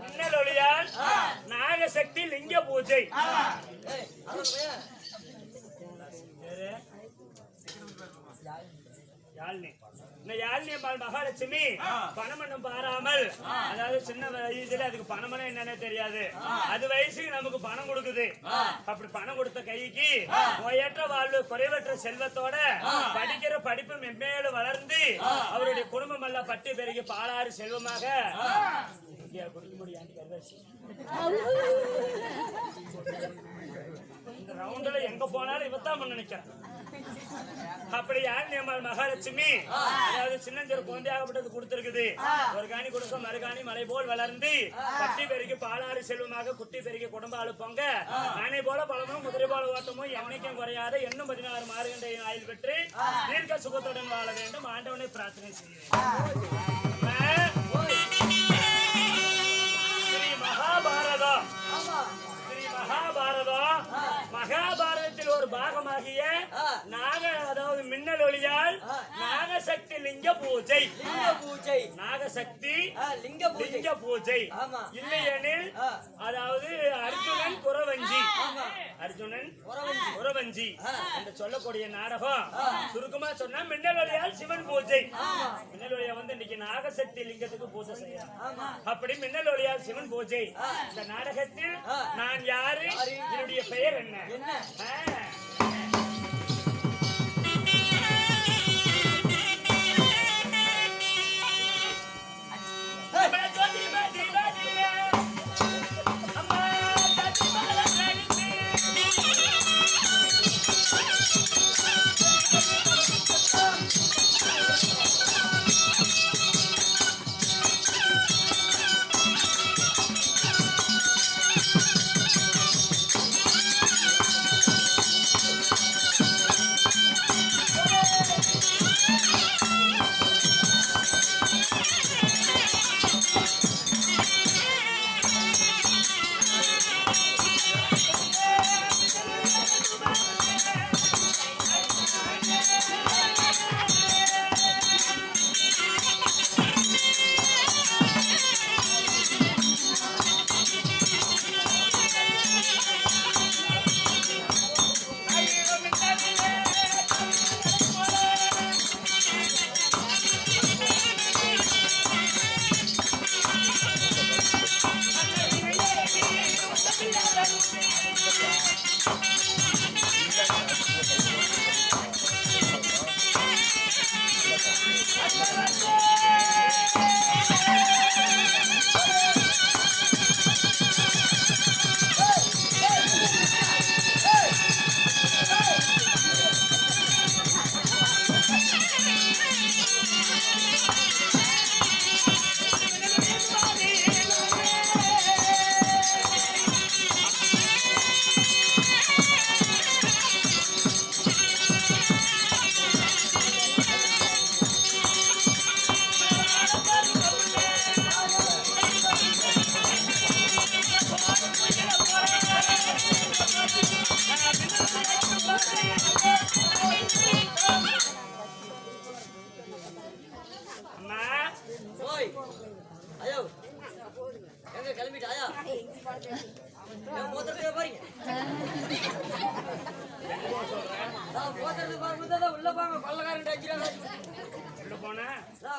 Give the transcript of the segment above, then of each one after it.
மின்னல் ஒளியால் நாகசக்தி லிங்க பூஜை. யாழ்னி மகாலட்சுமி பணமண்ணும் பாராமல், அதாவது சின்ன வயசுல அதுக்கு பணமனம் என்னன்னே தெரியாது. அது வயசுக்கு நமக்கு பணம் கொடுக்குது. அப்படி பணம் கொடுத்த கைக்கு நோயற்ற வாழ்வு குறைவற்ற செல்வத்தோட படிக்கிற படிப்பு மென்மேலும் வளர்ந்து அவருடைய குடும்பம் எல்லாம் பட்டி பெருகி பாலாறு செல்வமாக இந்த ரவுண்ட்ல எங்க போனாலும் இவத்தான் நினைக்கிறேன். அப்படி யாழ்னி மகாலட்சுமி அதாவது சின்னஞ்சிறு குழந்தையாகப்பட்டது கொடுத்திருக்குது. ஒரு காணி கொடுக்க மறுகாணி மலை போல் வளர்ந்து பட்டி பெருகி பாலாறு செல்வமாக குட்டி பெருகி குடும்ப அழுப்பங்க ஆனை போல பழமும் குதிரை போல ஓட்டமும் என்னைக்கும் குறையாத எண்ணும் 16 மாறுகின்ற ஆயுள் பெற்று தீர்க்க சுகத்துடன் வாழ வேண்டும் ஆண்டவனை பிரார்த்தனை செய்கிறேன். மகாபாரதத்தில் ஒரு பாகமாகிய நாக, அதாவது மின்னல் ஒளியால் நாகசக்தி லிங்க பூஜை. நாகசக்தி லிங்க பூஜை இல்லையெனில் அதாவது அர்ஜுனன் குறவஞ்சி என்று சொல்லக்கூடிய நாடகம் சுருக்கமா சொன்னா மின்னல் ஒளியால் சிவன் பூஜை. மின்னல் ஒளியா வந்து இன்னைக்கு நாகசக்தி லிங்கத்துக்கு பூஜை செய்யலாம். அப்படி மின்னல் ஒளியால் சிவன் பூஜை. இந்த நாடகத்தில் நான் யாரு, என்னுடைய பெயர் என்ன?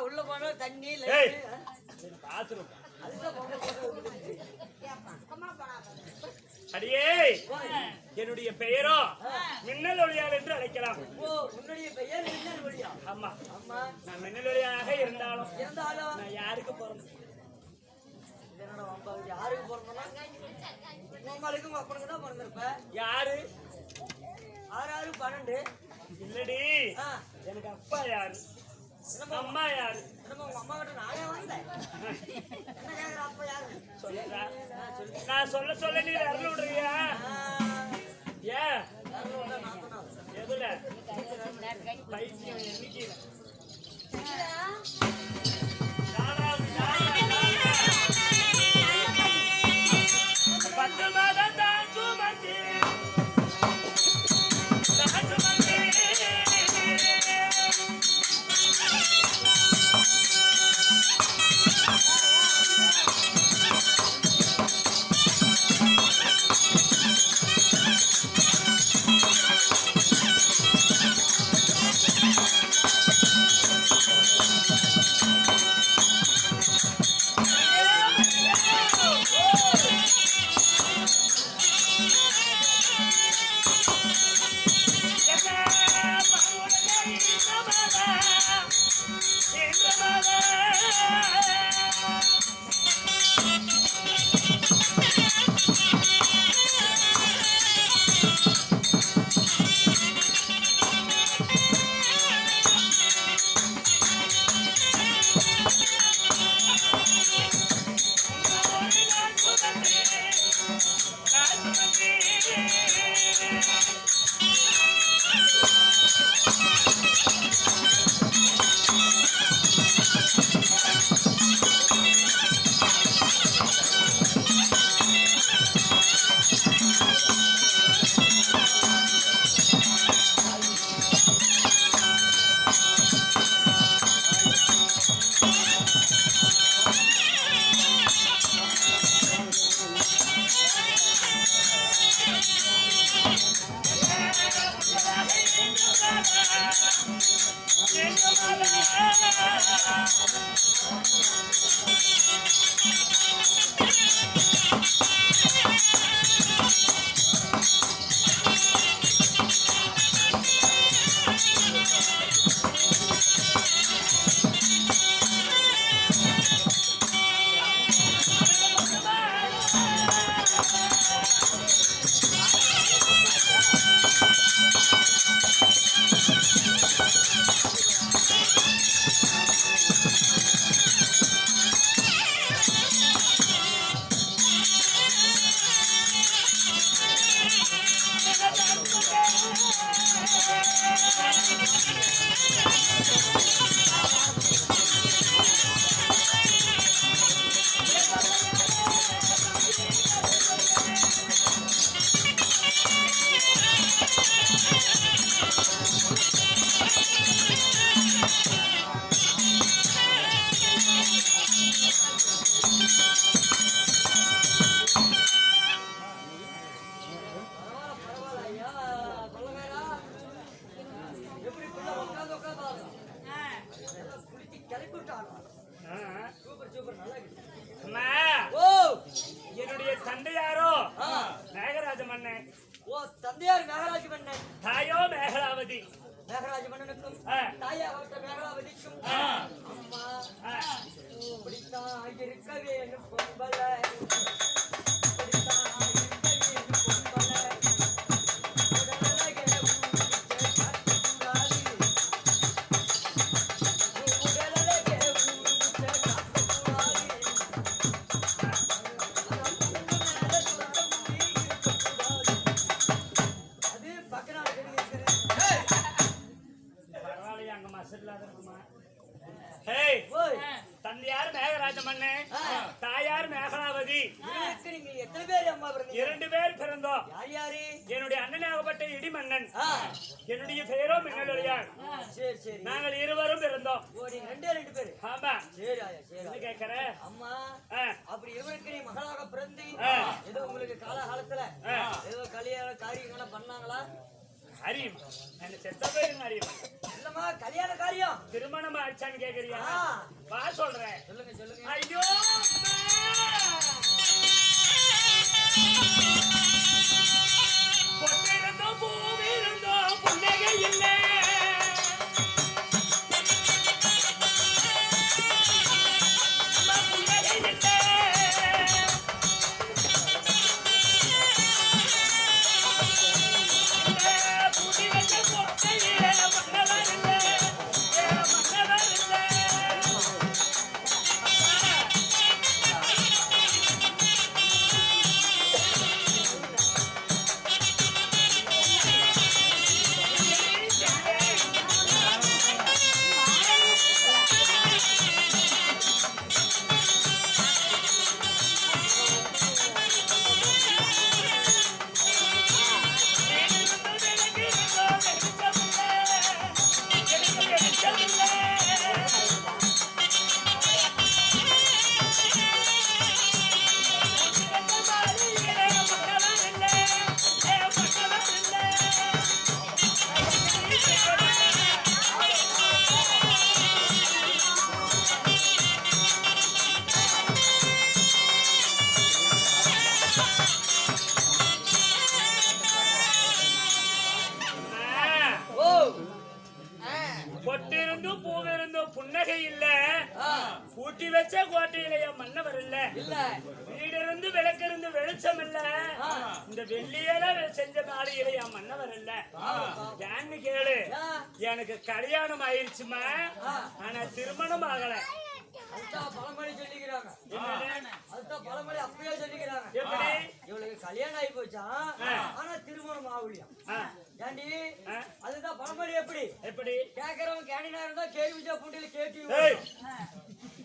உள்ள போனா தண்ணி அடியே, என்னுடைய பெயரோ மின்னல் ஒளியால் என்று அழைக்கலாம். உன்னுடைய பெயர் மின்னல் ஒளியா? ஆமா, நான் மின்னல் ஒளியாக இருந்தாலும் நான் யாருக்கு பிறந்தேன்? யாருக்கு பிறந்தனா உங்களுக்கும் அப்பனுக்கு தான் பிறந்திருப்ப. யாரு? 6 6 12 இல்லடி, எனக்கு அப்பா யாரு, அம்மா யாரு? உங்க அம்மா கிட்ட நானே வந்தேன். என்ன கேக்குற அப்பா யாரு சொல்லுங்க. நான் சொல்ல சொல்ல நீ வரல விடுறியா? ஏன் எதுல பைத்தியம் எண்ணிக்கை அம்மா, என்னுடைய தந்தையாரோ மேகராஜ மன்னன், தந்தையார் மேகராஜ மன்னன், தாயோ மேகலாவதி. மேகராஜ மன்னனுக்கும் தாயாவட்ட மேகலாவதிக்கும் அம்மா இப்படித்தான் இருக்க வேணும் பொம்பல, இப்படித்தான் இருக்க வேணும் பொம்பல, உடலழகே ஊருச்சே காட்டக்கூடாது, உடலழகே ஊருச்சே காட்டக்கூடாது, அது பக்கநாடு இருக்கிறேன். பரவாயில்லையா, அங்க மசல் இல்லாத இருக்குமா? ஹேய், தந்தையார் மேகராஜ மன்னன், தாயார் மேகலாவதி. நீங்க எத்தனை பேர் அம்மா பிறந்தீங்க? 2 பேர் பிறந்தோம். யார் யாரு? என்னுடைய அண்ணனாகப்பட்ட இடிமன்னன், என்னுடைய பெயரோ மின்னலொழியான். சரி சரி. நாங்கள் இருவரும் பிறந்தோம். ஓ, நீங்க ரெண்டு பேரு. ஆமா. சரி ஆயா, சரி. என்ன கேக்குற? அம்மா அப்படி இவருக்கு நீ மகளாக பிறந்து ஏதோ உங்களுக்கு காலகாலத்துல ஏதோ கல்யாண காரியங்கள்லாம் பண்ணாங்களா? அறியும், என்ன செத்த பேருங்க அறியும். இல்லம்மா, கல்யாண காரியம் திருமணம் ஆயிடுச்சான்னு கேக்குறியா? வா சொல்றேன். சொல்லுங்க சொல்லுங்க. ஐயோ பொட்டிருந்தோ பூவிருந்தோ புன்னகை இல்லை, புன்னகை இல்லை. பூட்டி வச்ச பொட்டையிலே மன்னவர் இல்லை, மன்னவர் இல்லை. பொட்டிருந்தும் பூவிருந்தும் புன்னகை இல்ல, பூட்டி வச்ச கோட்டையிலையா மன்னவர் இல்ல, வீடு இருந்து விளக்கிருந்து வெளிச்சம் இல்ல, இந்த வெள்ளியெல்லாம் செஞ்ச மாளிகையிலையா மன்னவர் இல்ல. ஏன்னு கேளு, எனக்கு கல்யாணம் ஆயிடுச்சுமா, ஆனா திருமணம் ஆகல. பழமொழி சொல்லிக்கிறாங்க. அதுதான் பழமொழி அப்பயே சொல்லிக்கிறாங்க. எப்படி? இவளுக்கு கல்யாணம் ஆகி போச்சா, ஆனா திருமணம் ஆகலையா? ஏண்டி, அதுதான் பழமொழி. எப்படி எப்படி கேக்குறவங்க கேண்டினா இருந்தா கேள்விச்சா புண்டையில கேட்டி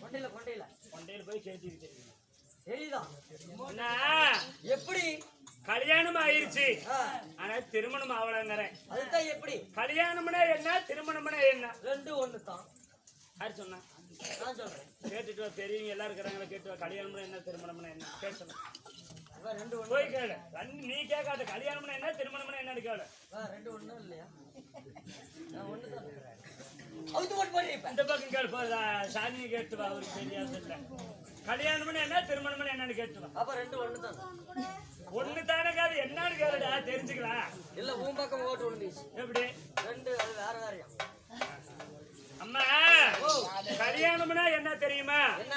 கொண்டையில கொண்டையில கொண்டையில போய் கேட்டிருக்கு. சரிதான். எப்படி கல்யாணம் ஆயிருச்சு, ஆனா திருமணம் ஆகலங்கிறேன். அதுதான் எப்படி? கல்யாணம்னா என்ன, திருமணம்னா என்ன? ரெண்டும் ஒண்ணு தான். யாரு சொன்னா? நான் சொல்றேன். கேட்டுட்டு வா, பெரியவங்க எல்லாம் இருக்கிறாங்களா, கேட்டு வா. கல்யாணம்னா என்ன, திருமணம்னா என்ன கேட்கணும். ரெண்டு ஒண்ணு போய் கேளு. நீ கேட்காத, கல்யாணம்னா என்ன, திருமணம்னா என்னன்னு கேளு. ரெண்டு ஒண்ணும் இல்லையா? நான் ஒண்ணுதான் அவுத்து போட்டு போடுறேன். இந்த பக்கம் கேளு. சாமியை கேட்டு வா, அவருக்கு தெரியாது இல்ல. கல்யாணம்னா என்ன, திருமணம்னா என்னன்னு கேட்டு வா. அப்ப ரெண்டு ஒண்ணுதான். ஒண்ணு தானே காது, என்னன்னு கேளுடா, தெரிஞ்சுக்கலாம். இல்ல உன் பக்கம் ஓட்டு விழுந்துச்சு. எப்படி? ரெண்டு அது வேற வேறையா? அம்மா, கல்யாணம்னா என்ன தெரியுமா? என்ன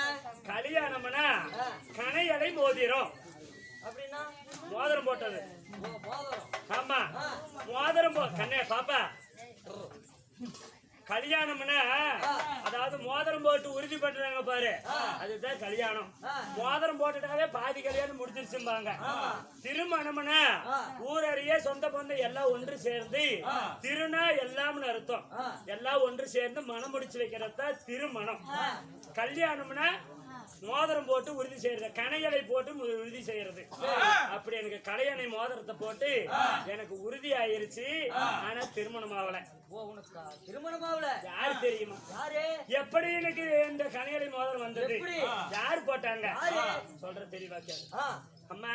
கல்யாணம்னா கனையலை மோதிரம். அப்படின்னா மோதிரம் போட்டது. மோதிரம். ஆமா, மோதிரம் கண்ணே பாப்பா, கல்யாணம்னா அதாவது மோதிரம் போட்டு உறுதி பண்றாங்க பாரு, அதுதான் கல்யாணம். மோதிரம் போட்டுட்டாவே பாதி கல்யாணம் முடிஞ்சிருச்சும்பாங்க. திருமணம்னா ஊரறிய சொந்த பந்தம் எல்லாம் ஒன்று சேர்ந்து, திருநா எல்லாம்னு அர்த்தம். எல்லாம் ஒன்று சேர்ந்து மனம் முடிச்சு வைக்கிறதா திருமணம். கல்யாணம்னா மோதிரம் போட்டு உறுதி செய்யறது, கணையலை போட்டு உறுதி செய்யறது. அப்படி எனக்கு கலையணை மோதிரத்தை போட்டு எனக்கு உறுதி ஆயிருச்சு, ஆனா திருமணம் ஆகல. திருமணம் ஆகல. யாரு தெரியுமா? எப்படி எனக்கு இந்த கணையலை மோதிரம் வந்தது? யாரு போட்டாங்க? சொல்ற தெளிவா கேளு. அம்மா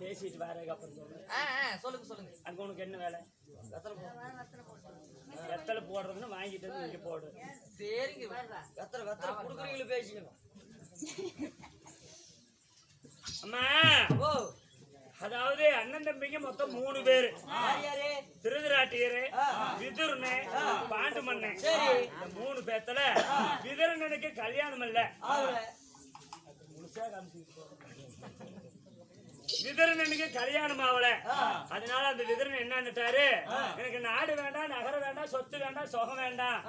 பேசிட்டு வேற அப்புறம் சொல்லுங்க. சொல்லுங்க. அங்க உனக்கு என்ன வேலை? வெத்தலை போடுறதுன்னு வாங்கிட்டு வந்து இங்க போடு. சரிங்க. வெத்தலை குடுக்குறீங்களு பேசிக்கணும். அம்மா அதாவது அண்ணன் தம்பிங்க மொத்தம் 3 பேரு. திருதராட்டியரு, விதுரனு, பாண்டுமன்னன். இந்த 3 பேத்துல விதுரனுக்கு கல்யாணம் இல்ல. விதுரனுக்கு கல்யாணம் ஆகல. அதனால அந்த விதுரன் என்னன்னுட்டாரு, எனக்கு நாடு வேண்டாம், நகரம் வேண்டாம், சொத்து வேண்டாம், சொகம் வேண்டாம்,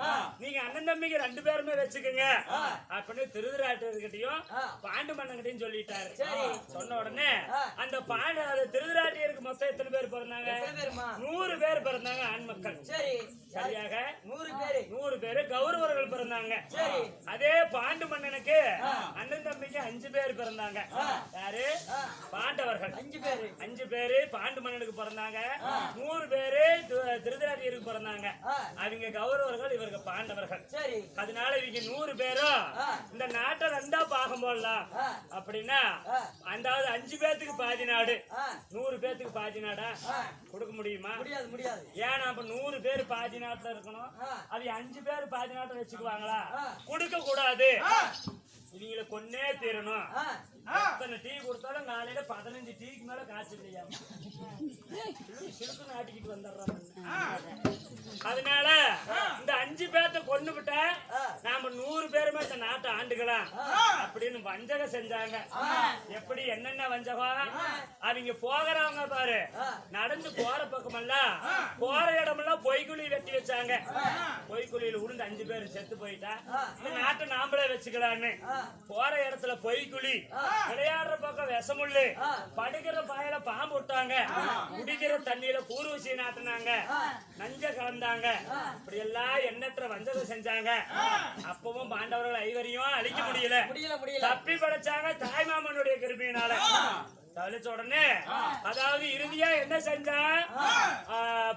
நீங்க அண்ணன் தம்பிக்கு 2 பேருமே வச்சுக்கோங்க அப்படின்னு திருதராட்டியர்கிட்டயும் பாண்டு மன்னன்கிட்டையும் சொல்லிட்டாரு. சொன்ன உடனே அந்த திருதராட்டியருக்கு மொத்தம் எத்தனை பேர் பிறந்தாங்க? 100 பேர் பிறந்தாங்க, ஆண் மக்கள். சரியாக 100 பேரு கௌரவர்கள் பிறந்தாங்க. அதே பாண்டு மன்னனுக்கு அண்ணன் தம்பிக்கு 5 பேர் பிறந்தாங்க. யாரு? பாண்டவர்கள் 5 பேரு பாண்டு மன்னனுக்கு பிறந்தாங்க. 100 பேரு திருதராட்டியருக்கு பிறந்தாங்க. அவங்க கௌரவர்கள், இவருக்கு பாண்டவர்கள். அதனால இவங்க 100 பேரும் இந்த நாட்டை 2ஆ பாகம் போடலாம் அப்படின்னா, அதாவது 5 பேத்துக்கு பாதி நாடு, 100 பேத்துக்கு பாதி நாடா கொடுக்க முடியுமா? முடியாது. ஏன்னா அப்ப 100 பேர் பாதி நாட்டுல இருக்கணும், அது 5 பேர் பாதி நாட்டை வச்சுக்குவாங்களா? கொடுக்க கூடாது. இவங்களை கொன்னே தீரணும். எத்தனை டீ கொடுத்தாலும் காலையில 15 டீக்கு மேல காய்ச்சி இல்லையா, சிறுக்கு நாட்டிக்கிட்டு வந்துடுறாங்க. அதனால இந்த 5 பேர்த்த கொண்டு விட்ட நாம 100 பேருமே இந்த நாட்டை ஆண்டுக்கலாம் அப்படின்னு வஞ்சகம் செஞ்சாங்க. எப்படி என்னென்ன வஞ்சகம்? அவங்க போகிறவங்க பாரு, நடந்து போற பக்கமெல்லாம் போற இடமெல்லாம் பொய்க்குழி வெட்டி வச்சாங்க. பொய்க்குழியில உருண்டு 5 பேர் செத்து போயிட்டா இந்த நாட்டை நாமளே வச்சுக்கலான்னு போற இடத்துல பொய்க்குழி, விளையாடுற பக்கம் விஷமுள்ளு, படுக்கிற பாயில பாம்பு விட்டாங்க, குடிக்கிற தண்ணியில கூறுவசி நாட்டினாங்க, நஞ்ச கலந்தாங்க. இப்படி எல்லாம் எண்ணற்ற வஞ்சகம் செஞ்சாங்க. அப்பவும் பாண்டவர்கள் 5 அழிக்க முடியல. தப்பி படைச்சாங்க தாய் மாமனுடைய கிருபையினால. தவிச்ச உடனே அதாவது இறுதியா என்ன செஞ்சா,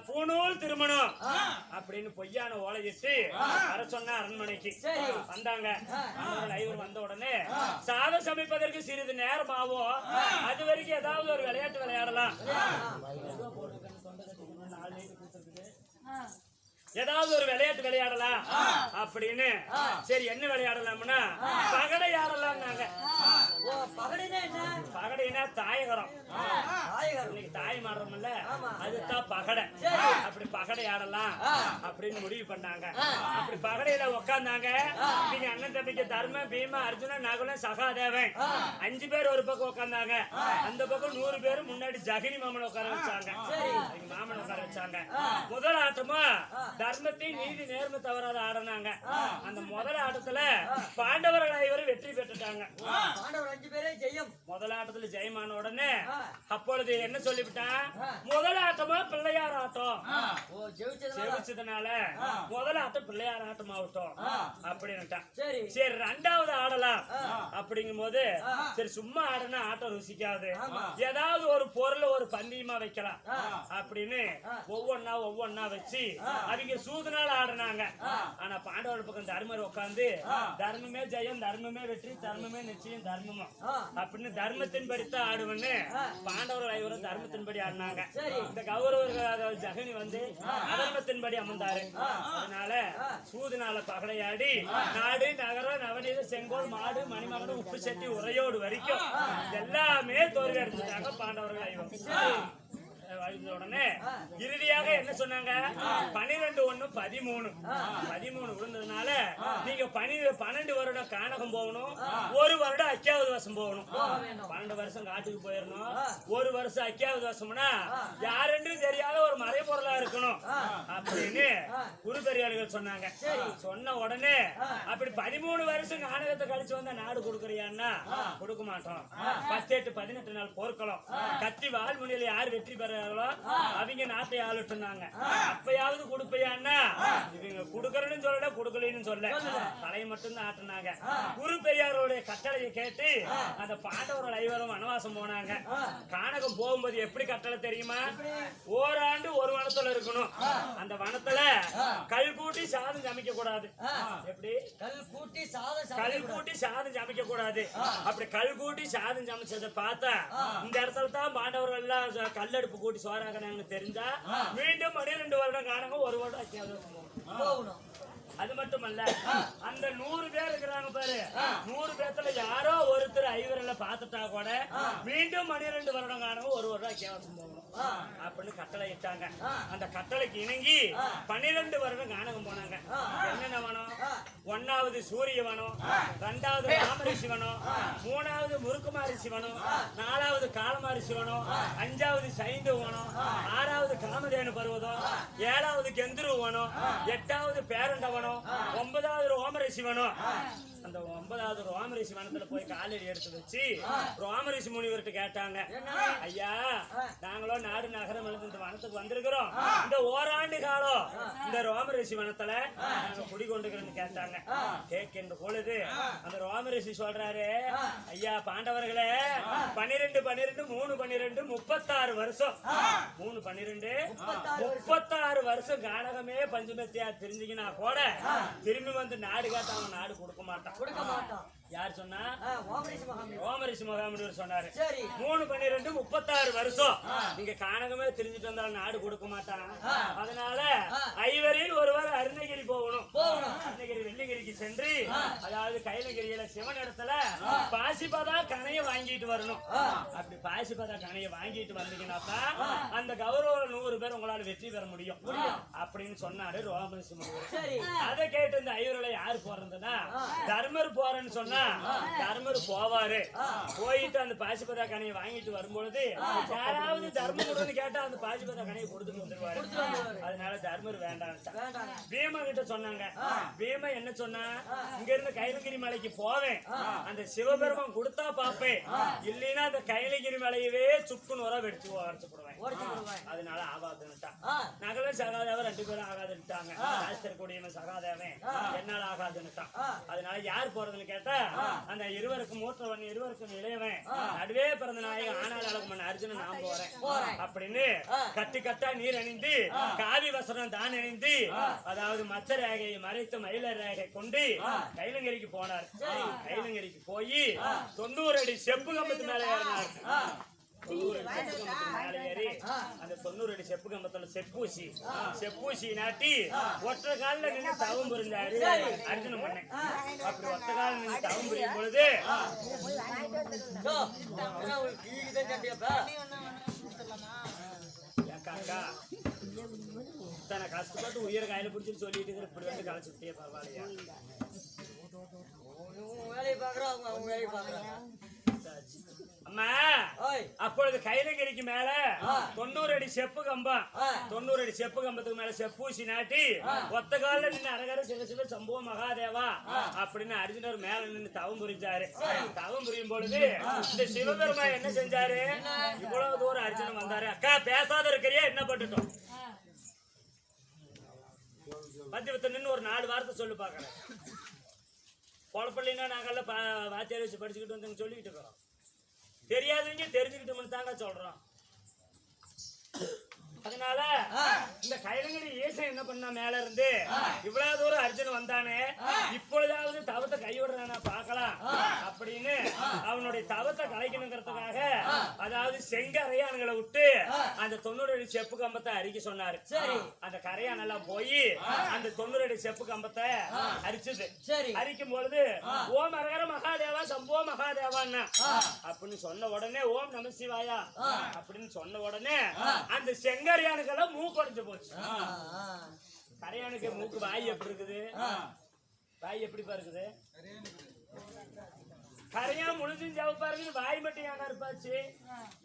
பூணூல் திருமணம் அப்படின்னு பொய்யான ஓலையிட்டு வர சொன்ன அரண்மனைக்கு வந்தாங்க. 5 வந்த உடனே சாதம் சமைப்பதற்கு சிறிது நேரம் ஆகும், அது வரைக்கும் ஏதாவது ஒரு விளையாட்டு விளையாடலாம், ஏதாவது ஒரு விளையாட்டு விளையாடலாம் அப்படின்னு. சரி என்ன விளையாடலாம்னா பகடை ஆடலாம்னாங்க. பகடைனா தாயகரம், இன்னைக்கு தாய் மாடுறோம்ல, அதுதான் பகடை. அப்படி பகடை ஆடலாம் அப்படின்னு முடிவு பண்ணாங்க. அப்படி பகடையில உக்காந்தாங்க. நீங்க அண்ணன் தம்பிக்கு தர்ம, பீமா, அர்ஜுனன், நகுலன், சகாதேவன் 5 பேர் ஒரு பக்கம் உட்கார்ந்தாங்க. அந்த பக்கம் 100 பேர் முன்னாடி ஜகினி மாமன் உட்கார வச்சாங்க. மாமன் உட்கார வச்சாங்க. முதல் ஆட்டமா தர்மத்தையும் நீதி நேர்மை தவறாத ஆடினாங்க. அந்த முதல் ஆட்டத்துல பாண்டவர்கள் 5 வெற்றி பெற்றுட்டாங்க. முதல் ஆட்டத்துல ஜெயமான உடனே அப்பொழுது என்ன சொல்லிவிட்டான், முதல் ஆட்டமா பிள்ளையார் ஆட்டம், ஜெயிச்சதுனால முதல் ஆட்டம் பிள்ளையார் ஆட்டம் ஆகட்டும் அப்படின்னுட்டான். சரி 2வது ஆடலாம் அப்படிங்கும் போது, சரி சும்மா ஆடுனா ஆட்டம் ருசிக்காது, ஏதாவது ஒரு பொருள் ஒரு பந்தயமா வைக்கலாம் அப்படின்னு ஒவ்வொன்னா வச்சு அவங்க சூதுனால ஆடுனாங்க. ஆனா பாண்டவர் பக்கம் தர்மர் உட்கார்ந்து தர்மமே ஜெயம், தர்மமே வெற்றி, தர்மமே நிச்சயம், தர்மமும் அப்படின்னு தர்மத்தின் படித்தான் ஆடுவன்னு பாண்டவர்கள் 5 தர்மத்தின்படி ஆடினாங்க. இந்த கௌரவர்கள் ஜகனி வந்து அதர்மத்தின்படி அமர்ந்தாரு. அதனால சூதுனால பகடையாடி நாடு, நகரம், நவநீத, செங்கோல், மாடு, மணிமகன், உப்பு சட்டி, உரையோடு வரைக்கும் எல்லாமே தோல்வி அடைஞ்சிட்டாங்க பாண்டவர்கள் 5. உடனே இறுதியாக என்ன சொன்னாங்க, 12-1-13 விழுந்ததுனால நீங்க 12 வருடம் கானகம் போகணும், 1 வருடம் அக்காவது வருஷம் போகணும். 12 வருஷம் காட்டுக்கு போயிடணும். ஒரு வருஷம் அக்கியாவது வருஷம்னா யாரென்று தெரியாத ஒரு மறைபொருளா இருக்கணும் அப்படின்னு குரு பெரியார்கள் சொன்னாங்க. சொன்ன உடனே அப்படி 13 வருஷம் கானகத்தை கழிச்சு வந்தா நாடு கொடுக்கறியான்னா கொடுக்க மாட்டோம். 18 18 நாள் போர்க்களம் கத்தி வால்முனையில யார் வெற்றி பெறாங்களோ அவங்க நாட்டை ஆளுட்டுனாங்க. அப்பயாவது கொடுப்பையான்னா இவங்க கொடுக்கறன்னு சொல்லல கொடுக்கலன்னு சொல்ல தலையை மட்டும் தான் ஆட்டுனாங்க. குரு பெரியாரோடைய கட்டளையை கேட்டு அந்த பாண்டவர்கள் ஐவரும் வனவாசம் போனாங்க. கானகம் போகும்போது எப்படி கட்டளை தெரியுமா? ஓராண்டு ஒரு வனத்துல இருக்கணும். அந்த வனத்துல கல் கூட்டி சாதம் சமைக்க கூடாது. எப்படி கல் கூட்டி சாதம் சமைக்க கூடாது. அப்படி கல் கூட்டி சாதம் சமைச்சதை பார்த்தா இந்த இடத்துல தான் பாண்டவர்கள் எல்லாம் கல்லடுப்பு கூட்டி சோறாக்குறாங்கன்னு தெரிஞ்சா மீண்டும் 12 வருடம் காணங்க ஒரு வருடம் போகணும். அது மட்டுமல்ல அந்த 100 பேர் இருக்கிறாங்க பாரு, 100 பேர்த்துல யாரோ ஒருத்தர் ஐவரில் பார்த்துட்டா கூட மீண்டும் 12 வருடம் காணவும் ஒரு வருடம் கேவசம் போகணும் அப்படின்னு கட்டளை இட்டாங்க. அந்த கட்டளைக்கு இணங்கி 12 வருடம் காணகம் போனாங்க. என்னென்ன வனம்? 1வது சூரிய வனம், 2வது ராமரிஷி வனம், 3வது முருக்குமாரிசி வனம், 4வது காலமாரிசி வனம், 5வது சைந்தவ வனம், 6வது காமதேனு பருவதம், 7வது கெந்துரு வனம், 8வது பேரண்ட வனம், 9வது ரோமரிஷி வனம். அந்த 9வது ரோமரிஷி வனத்துல போய் காலடி எடுத்து வச்சு ரோமரிஷி முனிவர்கிட்ட கேட்டாங்க, ஐயா நாங்களோ நாடு நகரம் இந்த வனத்துக்கு வந்திருக்கிறோம், இந்த ஓராண்டு காலம் இந்த ரோமரிஷி வனத்துல நாங்க குடிகொண்டுக்கிறோம்னு கேட்டாங்க. கேட்கின்ற பொழுது அந்த ரோமரிஷி சொல்றாரு, ஐயா பாண்டவர்களே 12 12 3 12 36 வருஷம் 3 12 36 வருஷம் கானகமே பஞ்சமத்தியா தெரிஞ்சுக்கினா கூட திரும்பி வந்து நாடு காட்ட அவன் நாடு கொடுக்க மாட்டான். யார் சொன்னா? ஓமரிஷி மகாமுனிவர் சொன்னாரு. 3 12 36 வருஷம் நீங்க கானகமே தெரிஞ்சுட்டு வந்தாலும் நாடு கொடுக்க மாட்டான். அதனால ஐவரில் ஒருவர் அருணகிரி போகணும். அருணகிரி வெள்ளிகிரிக்கு சென்று அதாவது கைலகிரியில சிவன் இடத்துல பாசிபதா கணைய வாங்கிட்டு வரணும். அப்படி பாசிபதா கணைய வாங்கிட்டு வந்தீங்கன்னா அந்த கௌரவ 100 பேர் உங்களால வெற்றி பெற முடியும் அப்படின்னு சொன்னாரு ரோமரிஷி மகாமுனிவர். அதை கேட்டு இந்த ஐவர்களை யாரு போறதுன்னா தர்மர் போறேன்னு சொன்னா தர்மர் போவாரு. போயிட்டு அந்த பாசிபதா கணையை வாங்கிட்டு வரும்பொழுது யாராவது தர்மம் கொடுன்னு கேட்டா அந்த பாசிபதா கணையை கொடுத்துட்டு வந்துருவாரு. அதனால தர்மர் வேண்டாம். பீமா கிட்ட சொன்னாங்க. பீமா என்ன சொன்னா, இங்க இருந்து கைலகிரி மலைக்கு போவேன், அந்த சிவபெருமன் கொடுத்தா பாப்பேன், இல்லைன்னா அந்த கைலகிரி மலையவே சுக்குன்னு வர வெடிச்சு உடச்சுடுவேன். அதனால ஆகாதுன்னுட்டான். நகலும் சகாதேவன் 2 பேரும் ஆகாதுன்னுட்டாங்க. சாஸ்திரக்கூடியவன் சகாதேவன் என்னால ஆகாதுன்னுட்டான். அதனால யார் போறதுன்னு கேட்டா அந்த இருவருக்கும் மூத்தவன் இருவருக்கும் இளையவன் நடுவே பிறந்த நாயகன் ஆனால் அழகுமன் அர்ஜுனன் நான் போறேன் அப்படின்னு கட்டு கட்டா நீர் அணிந்து காவி வசனம் தான் அணிந்து அதாவது மச்ச ரேகையை மறைத்து மயில ரேகை கொண்டு கைலங்கிரிக்கு போனார். கைலங்கிரிக்கு போய் 90 அடி செப்பு கம்பத்து மேல ஏறினார். 90 அடி செப்பு கம்பத்து மேல ஏறி அந்த 90 அடி செப்பு கம்பத்துல செப்பூசி நாட்டி ஒற்றை காலில் நின்று தவம் புரிந்தாரு அர்ஜுன மன்னன். அப்படி ஒற்றை காலில் நின்று தவம் புரியும் பொழுது அக்கா தன கஷ்டப்பட்டு உயிரை கையில பிடிச்சிட்டு சொல்லிட்டு இருக்கிற இப்படி வந்து கலைச்சுட்டே பரவாயில்லையா? அம்மா அப்பொழுது கைலகிரிக்கு மேல 90 அடி செப்பு கம்பம் 90 அடி செப்பு கம்பத்துக்கு மேல செப்பூசி நாட்டி ஒத்த கால நின்று அரகர சிவ சம்புவ மகாதேவா அப்படின்னு அர்ஜுனர் மேல நின்று தவம் புரிஞ்சாரு. தவம் புரியும் பொழுது இந்த சிவபெருமா என்ன செஞ்சாரு, இவ்வளவு தூரம் அர்ஜுனன் வந்தாரு. அக்கா பேசாத இருக்கிறியா என்ன பண்ணிட்டோம் பத்திரத்தை நின்று ஒரு 4 வார்த்தை சொல்லு பாக்கிறேன். பொழப்பில்லைன்னா நாங்கெல்லாம் வாத்தியார் வச்சு படிச்சுக்கிட்டு வந்து சொல்லிக்கிட்டு இருக்கிறோம். தெரியாதவங்க தெரிஞ்சுக்கிட்டோம்னு தாங்க சொல்றோம். அதனால இந்த கைலங்கிரி ஈசன் என்ன பண்ணா மேல இருந்து இவ்வளவு தூரம் அர்ஜுன் வந்தானே, இப்பொழுதாவது தவத்தை கைவிடுறானா பாக்கலாம் அப்படின்னு அவனுடைய தவத்தை கலைக்கணுங்கிறதுக்காக அதாவது செங்கரையான்களை விட்டு அந்த 90 அடி செப்பு கம்பத்தை அரிக்க சொன்னாரு. அந்த கரையான் எல்லாம் போய் அந்த 90 அடி செப்பு கம்பத்தை அரிச்சது. அரிக்கும் பொழுது ஓம் அரகர மகாதேவா சம்போ மகாதேவான்னா அப்படின்னு சொன்ன உடனே ஓம் நம சிவாயா அப்படின்னு சொன்ன உடனே அந்த செங்கரையானுக்கெல்லாம் மூக்கு உடைஞ்சு போச்சு. கரையானுக்கு மூக்கு வாய் எப்படி இருக்குது? வாய் எப்படிப்பா இருக்குது? கரையா முழுதும் ஜவப்பா இருக்குது, வாய் மட்டும் ஏன் கருப்பாச்சு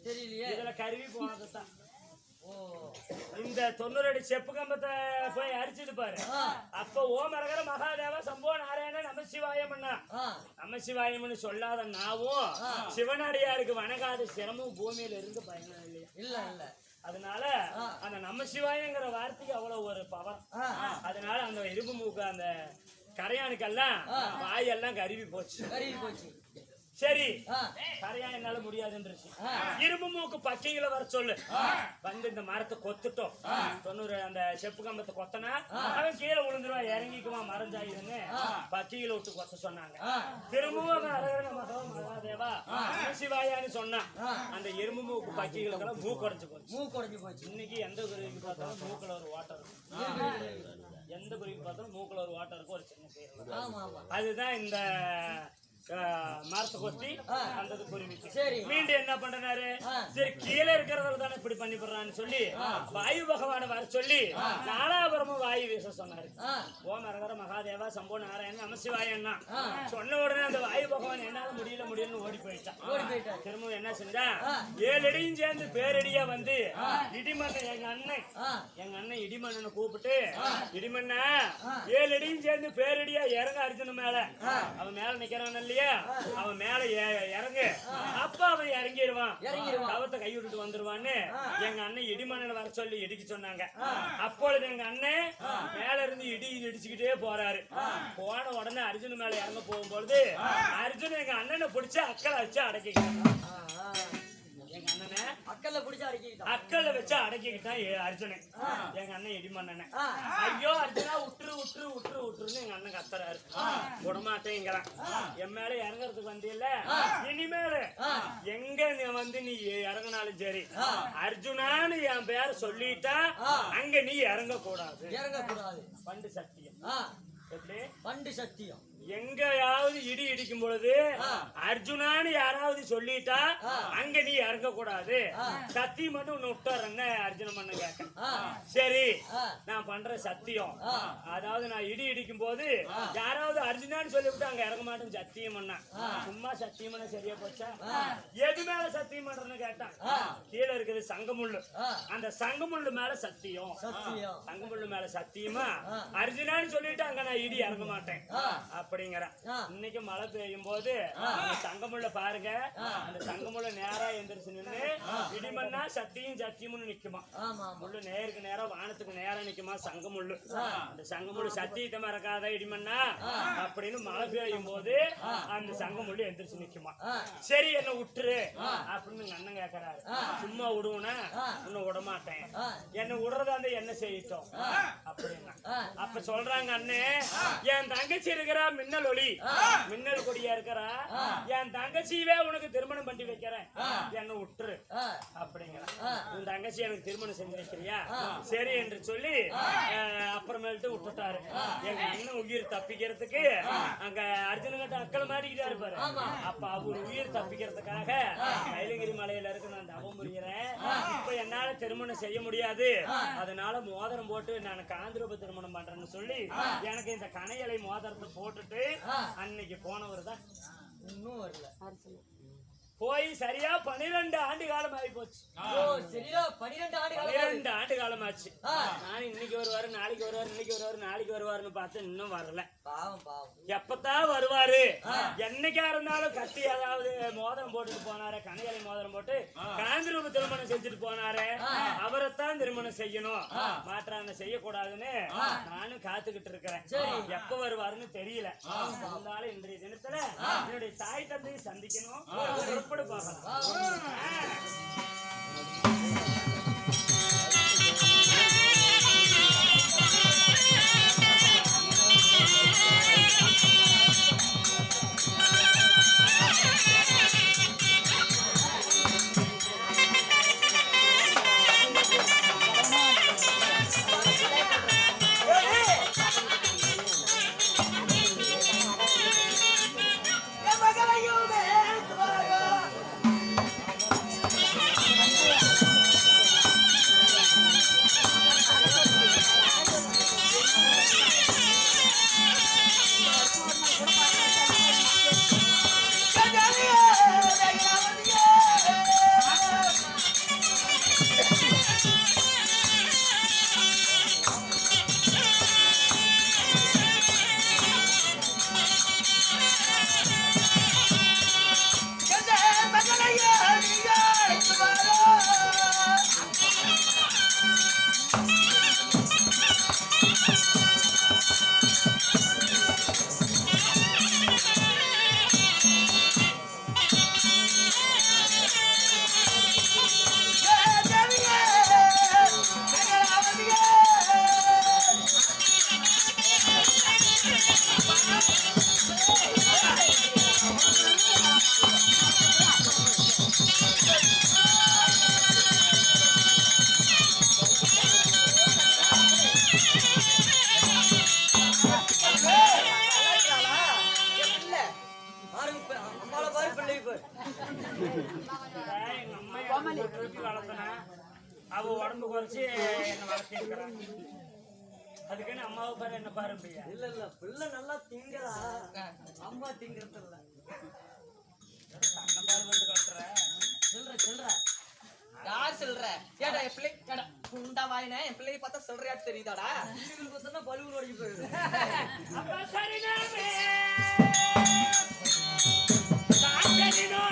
தெரியலையே. இதுல கருவி போனதுதான். ஓ இந்த 90 அடி செப்பு கம்பத்தை போய் அரிச்சது பாரு. அப்ப ஓமரகர மகாதேவா சம்போ நாராயண நமசிவாயம்னா நமசிவாயம்னு சொல்லாத நாவும் சிவனடியாருக்கு வணங்காத சிரமும் பூமியில இருந்து பயணம் இல்லையா? இல்ல இல்ல. அதனால அந்த நமசிவாயங்கிற வார்த்தைக்கு அவ்வளவு ஒரு பவர். அதனால அந்த இரும்பு மூக்கு அந்த கரையானுக்கெல்லாம் வாயெல்லாம் கருவி போச்சு. கருவி போச்சு. சரி, கரையா என்னால முடியாதுன்றுச்சு. இரும்பு மூக்கு பக்கைகளை வர சொல்லு. வந்து இந்த மரத்தை கொத்துட்டோம். 90 அந்த செப்பு கம்பத்தை கொத்தனா அவன் கீழே விழுந்துருவான், இறங்கிக்குவான் மறைஞ்சாயின்னு பக்கைகளை விட்டு கொத்த சொன்னாங்க. திரும்பவும் அவன் அரகர மகாதேவா சிவாயான்னு சொன்னான். அந்த இரும்பு மூக்கு பக்கைகளுக்கெல்லாம் மூக்குடைஞ்சு போச்சு. மூக்குடைஞ்சு போச்சு. இன்னைக்கு எந்த குருவிக்கு பார்த்தாலும் மூக்குல ஒரு வாட்டர் இருக்கும். எந்த குருவிக்கு பார்த்தாலும் மூக்குல ஒரு வாட்டர் இருக்கும், ஒரு சின்ன பேர். அதுதான் இந்த மரத்தை கொத்தி அந்த குருவிக்கு. மீண்டும் என்ன பண்றாரு, சரி கீழே இருக்கிறவங்க தானே இப்படி பண்ணி போடுறான்னு சொல்லி வாயு பகவான வர சொல்லி நாலாபுரமும் வாயு வீச சொன்னாரு. ஓம் அரகர மகாதேவா சம்போ நாராயண நமசிவாயன்னா சொன்ன உடனே அந்த வாயு பகவான் என்னால முடியலன்னு ஓடி போயிட்டான். திரும்பவும் என்ன செஞ்சா 7 அடியும் சேர்ந்து பேரடியா வந்து இடிமண்ணன் எங்க அண்ணன் இடிமண்ணனை கூப்பிட்டு, இடிமண்ணா 7 அடியும் சேர்ந்து பேரடியா இறங்க அர்ஜுன மேல. அவன் மேல நிக்கிறான் இல்லையா, அவன் மேல இறங்கு. அப்ப அவன் இறங்கிடுவான், கவத்தை கை விட்டுட்டு வந்துருவான்னு எங்க அண்ணன் இடிமண்ணனை வர சொல்லி இடிக்க சொன்னாங்க. அப்பொழுது எங்க அண்ணன் மேல இருந்து இடிச்சுக்கிட்டே போறாரு. போன உடனே அர்ஜுன் மேல இறங்க போகும்பொழுது அர்ஜுன் எங்க அண்ணனை பிடிச்சு அக்களை வச்சு அடக்கிக்கிட்டான். எங்க அண்ணனை அக்கல்ல வச்சு அடக்கிக்கிட்டான் அர்ஜுனன். எங்க அண்ணன் இடிமண்ணன ஐயோ அர்ஜுனா உற்றுன்னு எங்க அண்ணன் கத்துறாரு. விடமாட்டேங்கிறான். என் மேல இறங்குறதுக்கு வந்தியில்ல, இனிமேல எங்க வந்து நீ இறங்கினாலும் சரி அர்ஜுனான்னு என் பேர சொல்லிட்டா அங்க நீ இறங்க கூடாது. பண்டு சத்தியம். எப்படி பண்டு சத்தியம்? எங்கயாவது இடி இடிக்கும் பொழுது அர்ஜுனான்னு யாராவது சொல்லிட்டா அங்க நீ இறங்க கூடாது. சத்தியம் மட்டும் ஒண்ணு விட்டாருன்னு அர்ஜுன மண்ணு கேட்க. சரி நான் பண்ற சத்தியம், அதாவது நான் இடி இடிக்கும் போது யாராவது அர்ஜுனான்னு சொல்லிவிட்டு அங்க இறங்க மாட்டேன்னு சத்தியம் பண்ணா. சும்மா சத்தியம் பண்ண சரியா போச்சா? எது மேல சத்தியம் பண்றேன்னு கேட்டான். கீழே இருக்குது சங்கமுள்ளு, அந்த சங்கமுள்ளு மேல சத்தியம். சங்கமுள்ளு மேல சத்தியமா அர்ஜுனான்னு சொல்லிட்டு அங்க நான் இடி இறங்க மாட்டேன் அப்படிங்கிற. இன்னைக்கு மழை பெய்யும் போது சங்கமுள்ள பாருங்க, அந்த சங்கமுள்ள நேரா எந்திரிச்சு நின்று இடிமண்ணா சத்தியமும் நிக்குமா. முள்ளு நேருக்கு நேரம் வானத்துக்கு நேரம் நிக்குமா சங்கமுள்ளு. அந்த சங்கமுள்ளு சத்தியத்தை மறக்காத இடிமண்ணா அப்படின்னு மழை பெய்யும் போது அந்த சங்கமுள்ளு எந்திரிச்சு நிக்குமா. சரி என்ன விட்டுரு அப்படின்னு அண்ணன் கேட்கறாரு. சும்மா விடுவோனா உன்னை விடமாட்டேன், என்ன விடுறதா அந்த என்ன செய்யட்டும் அப்படின்னா. அப்ப சொல்றாங்க அண்ணே, என் தங்கச்சி இருக்கிறா மின்னல் ஒளி, மின்னல் கொடியா இருக்கிறா, என் தங்கச்சியவே உனக்கு திருமணம் பண்ணி வைக்கிறேன், என்ன விட்டுரு அப்படிங்கிற. உன் தங்கச்சி எனக்கு திருமணம் செஞ்சு வைக்கிறியா? சரி என்று சொல்லி அப்புறமேட்டு விட்டுட்டாரு. எங்க அண்ணன் உயிர் தப்பிக்கிறதுக்கு அங்க அர்ஜுனகிட்ட அக்கள் மாட்டிக்கிட்டாரு பாரு. அப்ப அவர் உயிர் தப்பிக்கிறதுக்காக கைலகிரி மலையில இருக்கு நான் தவம் புரிகிறேன், இப்ப என்னால திருமணம் செய்ய முடியாது, அதனால மோதிரம் போட்டு நான் காந்திரூப திருமணம் பண்றேன்னு சொல்லி எனக்கு இந்த கனையலை மோதிரத்தை போட்டுட்டு அன்னைக்கு போனவர் தான் இன்னும் வரல. போய் சரியா 12 ஆண்டு காலம் ஆகி போச்சு. 12 ஆண்டு காலம் ஆச்சு. நான் இன்னைக்கு வருவாரு, நாளைக்கு வருவாரு, இன்னைக்கு வருவாரு, நாளைக்கு வருவாருன்னு பார்த்தேன், இன்னும் வரல. எப்பத்தான் வருவாரு? என்னைக்கா இருந்தாலும் கட்டி ஏதாவது மோதிரம் போட்டுட்டு போனாரு, கனையலை மோதிரம் போட்டு காந்திரூப திருமணம் செஞ்சுட்டு போனாரு, அவரைத்தான் திருமணம் செய்யணும், மாற்றான செய்யக்கூடாதுன்னு நானும் காத்துக்கிட்டு இருக்கிறேன். எப்ப வருவாருன்னு தெரியல. இருந்தாலும் இன்றைய தினத்துல என்னுடைய தாய் தந்தையை சந்திக்கணும், புறப்படு பார்க்கலாம். எங்க அம்மா வளர்த்தனா அவ உடம்பு குறைச்சி என்ன வளர்த்திருக்கிறான். அதுக்குன்னு அம்மாவை பாரு என்ன பாரு அப்படியா? இல்ல இல்ல பிள்ளை நல்லா திங்கறா, அம்மா திங்கறது இல்ல. அண்ணன் பாரு வந்து கட்டுற சில்ற சில்ற யார் சொல்ற? ஏடா என் பிள்ளை ஏடா குண்டா வாயினே என் பிள்ளைய பார்த்தா சொல்றியாட்டு தெரியுதாடா? பிள்ளைகள் பார்த்தா பழுவு ஓடி போயிடுது. அப்பா சரினாமே சாச்சரினோ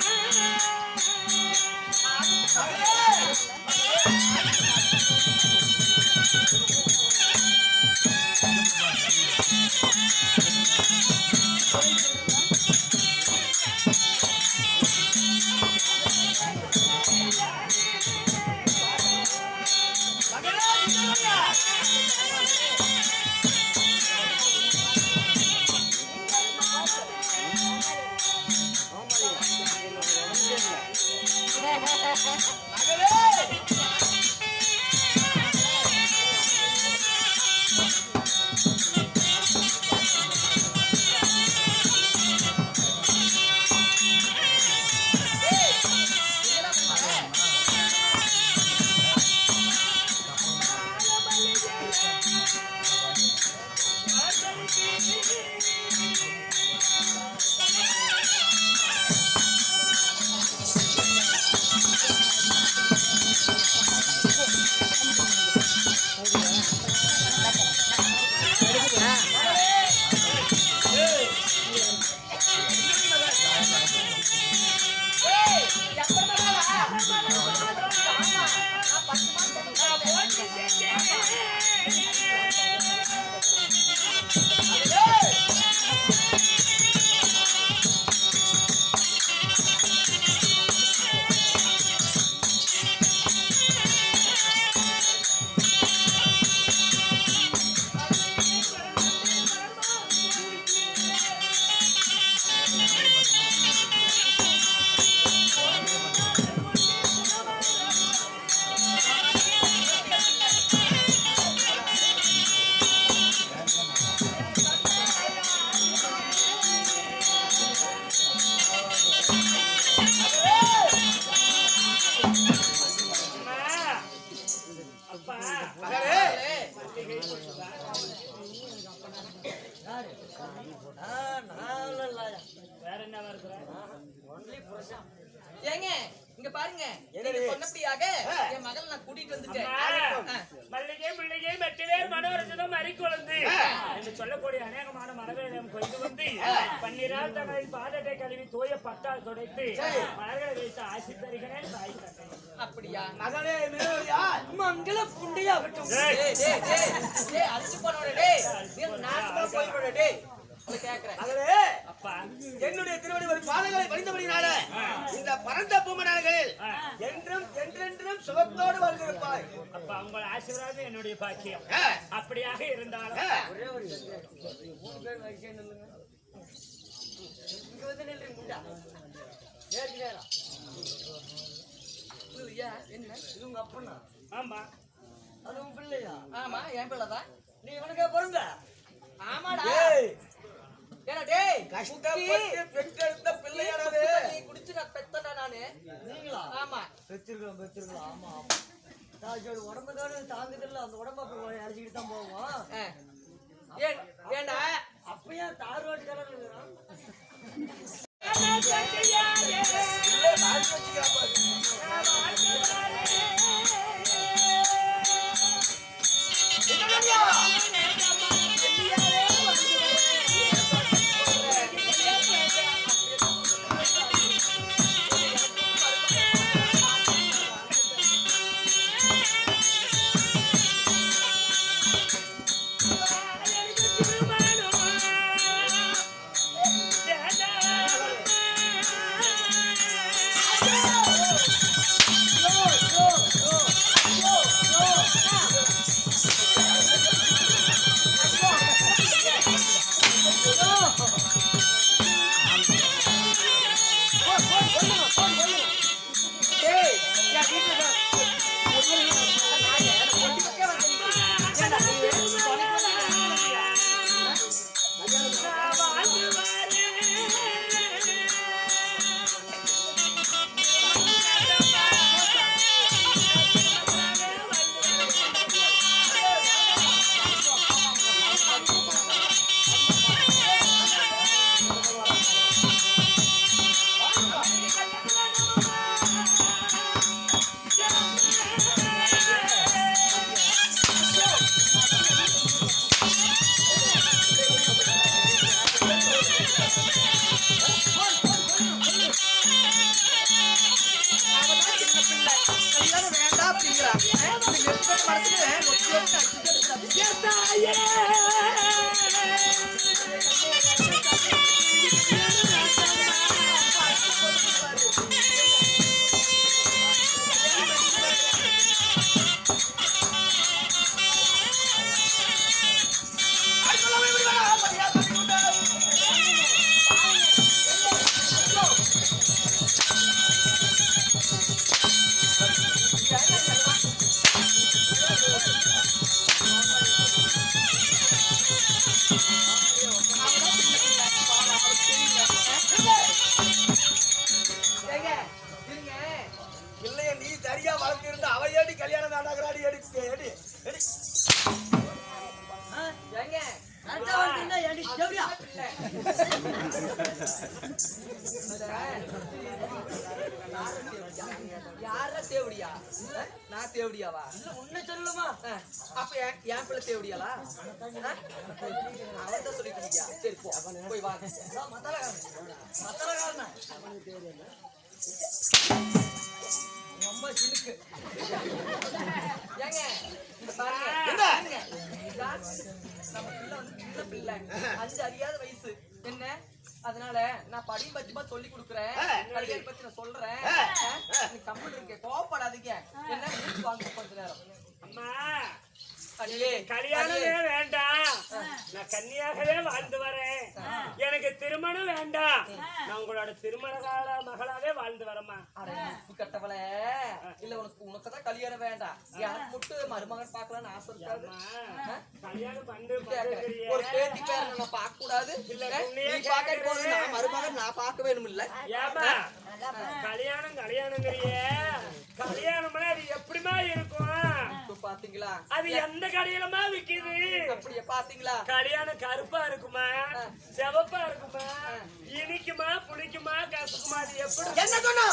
வேற என்ன இருக்கிற? ஏங்க இங்க பாருங்க, நீங்க சொன்னபடியாக என் மகள் நான் கூட்டிட்டு வந்துட்டேன். மல்லிகை முல்லிகை மெட்டிவேர் மனோரஞ்சனம் மறிக்குழந்து என்று சொல்லக்கூடிய அநேகமான மனவேலம் கொண்டு வந்து பன்னிரால் தங்களின் பாதத்தை கழுவி தூய பட்டால் துடைத்து மலர்களை வைத்து ஆசி தருகிறேன் தாய் தந்தை. அப்படியா? மகளே மேலோயா மங்கள புண்டியாகட்டும். அடிச்சு போனோட டேய், நீ நாசமா போய்விட டேய். கேக்குறேன் மகளே, அப்பா என்னுடைய திருவடி ஒரு பாதங்களை பணிந்தபடினால இந்த பரந்த பூமனாகளில் என்றும் என்றென்றும் சுகத்தோடு வாழ்ந்திருப்பாய். அப்பா உங்கள் ஆசீர்வாதம் என்னுடைய பாக்கியம். அப்படியாக இருந்தாலும் ஒரே ஒரு 3 பேர் வயசே நில்லுங்க. இங்க வந்து நில்லுங்க முண்டா. ஏறி நேரா. என்ன இது உங்க அப்பனா? ஆமா அது உன் பிள்ளையா? ஆமா என் பிள்ளைதான். நீ இவனுக்கே பொறுங்க. ஆமாடா. ஏய் ஏடா டேய், கஷ்டப்பட்டு பெற்றெடுத்த பிள்ளையானது. நீ குடிச்சு நான் பெத்தடா நானு. நீங்களா? ஆமா பெற்றிருக்கலாம். ஆமா ஆமா. நான் உடம்புக்காரு தாங்குதில்ல, அந்த உடம்பு அப்ப அடிச்சுக்கிட்டு தான் போவோம். ஏண்டா அப்பயே தார் ரோட்டு கலர் இருக்கிறான். திருமணம் அவதான் சின்ன பிள்ளை கல்யாணம் வேண்டாம் அப்படிங்கிறா. நீங்க எப்படி மனசுல ஒட்டி ஒட்டி அடிச்சுட்டு இருக்கிறாங்க. ஏங்க, இருங்க. இல்லையே நீ சரியா வளர்த்து இருந்த அவ ஏடி கல்யாணம் வேண்டாங்கிறாடி எடி எடி எடி ஏங்க, கரெக்டா வந்துருந்தா ஏண்டி தேவடியா? பிள்ளை. யார தேவடியா? நான் தேவடியாவா? உன்னை சொல்லலுமா? அப்ப என் பிள்ளை தேவடியாளா? அவன் தான் சொல்லிட்டு இருக்கியா? சரி போ, போய் வா. மத்தலகாரனா ரொம்ப சிலுக்கு. ஏங்க, இங்க பாருங்க. என்ன? இருங்க. இதான் நம்ம பிள்ளை வந்து சின்ன பிள்ளை, 5 அறியாத வயசு என்ன, அதனால நான் படி பத்தியமா சொல்லி கொடுக்குறேன். கல்யாணம் பத்தி நான் சொல்றேன். நீ கம்மல் இருக்க, கோவப்படாதீங்க. என்ன மூச்சு வாங்க கொஞ்ச நேரம். அம்மா அடியே, கல்யாணமே வேண்டாம், நான் கன்னியாகவே வாழ்ந்து வரேன். எனக்கு திருமணம் வேண்டாம், நான் உங்களோட திருமண கால மகளாவே வாழ்ந்து வரேம்மா. அட உப்பு கட்டவளே, இல்ல உனக்குதான் கல்யாணம் வேண்டாம், எனக்கு மட்டும் மருமகன் பார்க்கலாம்னு ஆசை இருக்காது. கல்யாணம் பண்ணு ஒரு பேத்தி பேர நான் பார்க்க கூடாது. நீ பார்க்க போது நான் மருமகன் நான் பார்க்க வேணும் இல்ல? ஏமா கல்யாணம் கல்யாணங்கிறிய கல்யாணம்னா அது எப்படிமா இருக்கும்? இப்ப பாத்தீங்களா, அது எந்த கடையிலமா விக்குது? அப்படியே பாத்தீங்களா, கல்யாணம் கருப்பா இருக்குமா சிவப்பா இருக்குமா, இனிக்குமா புளிக்குமா கசக்குமா, அது எப்படி? என்ன சொன்னா?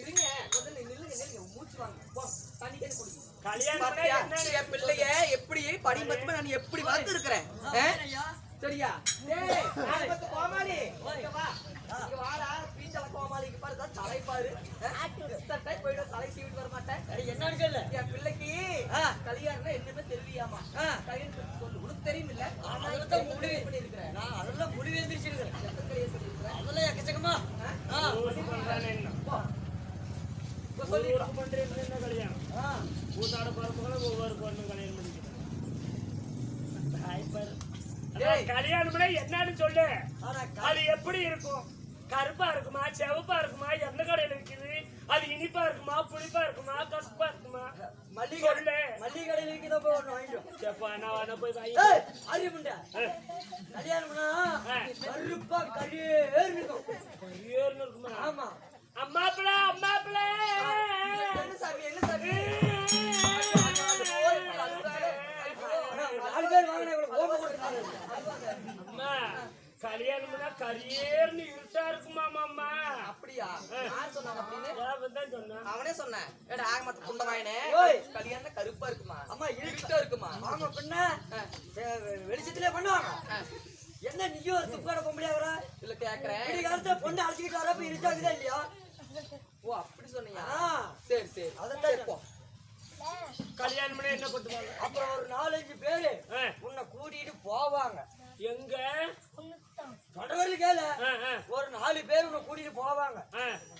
இருங்க முதல்ல நில்லுங்க, மூச்சு வாங்க, போ தண்ணி கேட்டு குடி. கல்யாணம் பாத்தியா, என்ன? என் பிள்ளைய எப்படி படி மத்தமா நான் எப்படி வளர்த்து இருக்கிறேன் சரியா? டேய், நான் பத்து கோமாளி, இங்க வா, இங்க வாடா, பீச்சல கோமாளிக்கு பாரு, தான் தலை பாரு, செத்தட்டை போய்ட தலை சீவிட்டு வர மாட்டேன். என்னன்னு சொல்லு. என் பிள்ளைக்கு கல்யாணம்னா என்னமே தெரியலையாமா. கல்யாணம் பத்தி சொல்லு, உனக்கு தெரியும் இல்ல? அதெல்லாம் முடிவு பண்ணிருக்கிறேன். நான் அதெல்லாம் முடிவு எந்திரிச்சிருக்கிறேன். எத்தனை கல்யாணம் சொல்லிருக்கிறேன்? அதெல்லாம் எக்கச்சக்கமா ஊருக்கு பண்றானே என்ன? இப்ப சொல்லி ஊருக்கு பண்றேன்னு என்ன கல்யாணம்? கூத்தாட பரப்புகளும் ஒவ்வொரு பொண்ணும் கல்யாணம் பண்ணிக்கிறேன். டேய். கல்யாணம்னா என்னன்னு சொல்லு. ஆனா அது எப்படி இருக்கும்? கருப்பா இருக்குமா சிவப்பா இருக்குமா, எந்த கடையில இருக்குது? அது இனிப்பா இருக்குமா புளிப்பா இருக்குமா கசப்பா இருக்குமா? மல்லிகை சொல்லு. மல்லிகை கடையில் விற்கிறத போய் ஒன்று வாங்கிடும். எப்பா நான் வேணா போய் வாங்கி அறிவுண்டா கல்யாணம்னா கருப்பா கழியே இருக்கும். ஏறுன்னு இருக்குமா? ஆமா. அம்மாப்பிள அம்மாப்பிள என்ன சாமி, என்ன சாமி? 4 பேர் வாங்கினா இவ்வளவு கோபம் கொடுத்தாங்க. அம்மா கல்யாணம்னா கரியேர்னு இருட்டா இருக்குமா அம்மா? அப்படியா? யார் சொன்னாங்க அப்படின்னு? தான் சொன்னேன். அவனே சொன்னேன். ஏடா ஆக மத்த புண்ட வாயினே, ஓய். கல்யாணம் கருப்பா இருக்குமா? அம்மா இருட்டா இருக்குமா? ஆமா பின்ன வெளிச்சத்திலே பண்ணுவாங்க. என்ன நீயும் ஒரு துப்பாட பொம்பளையா வர? இல்ல கேக்குறேன். இப்படி காலத்துல பொண்ணு அழைச்சிக்கிட்டு வரப்ப இருட்டாக்குதா இல்லையா? ஓ அப்படி சொன்னியா? ஆ. சரி சரி, அதான் சரி, போ. கல்யாணம்னா என்ன பண்ணுவாங்க? அப்புறம் ஒரு 4-5 பேரு உன்னை கூட்டிட்டு போவாங்க. எங்க? தொடர்ந்து கேளு. ஆ. ஒரு 4 பேர் உன்னை கூட்டிட்டு போவாங்க.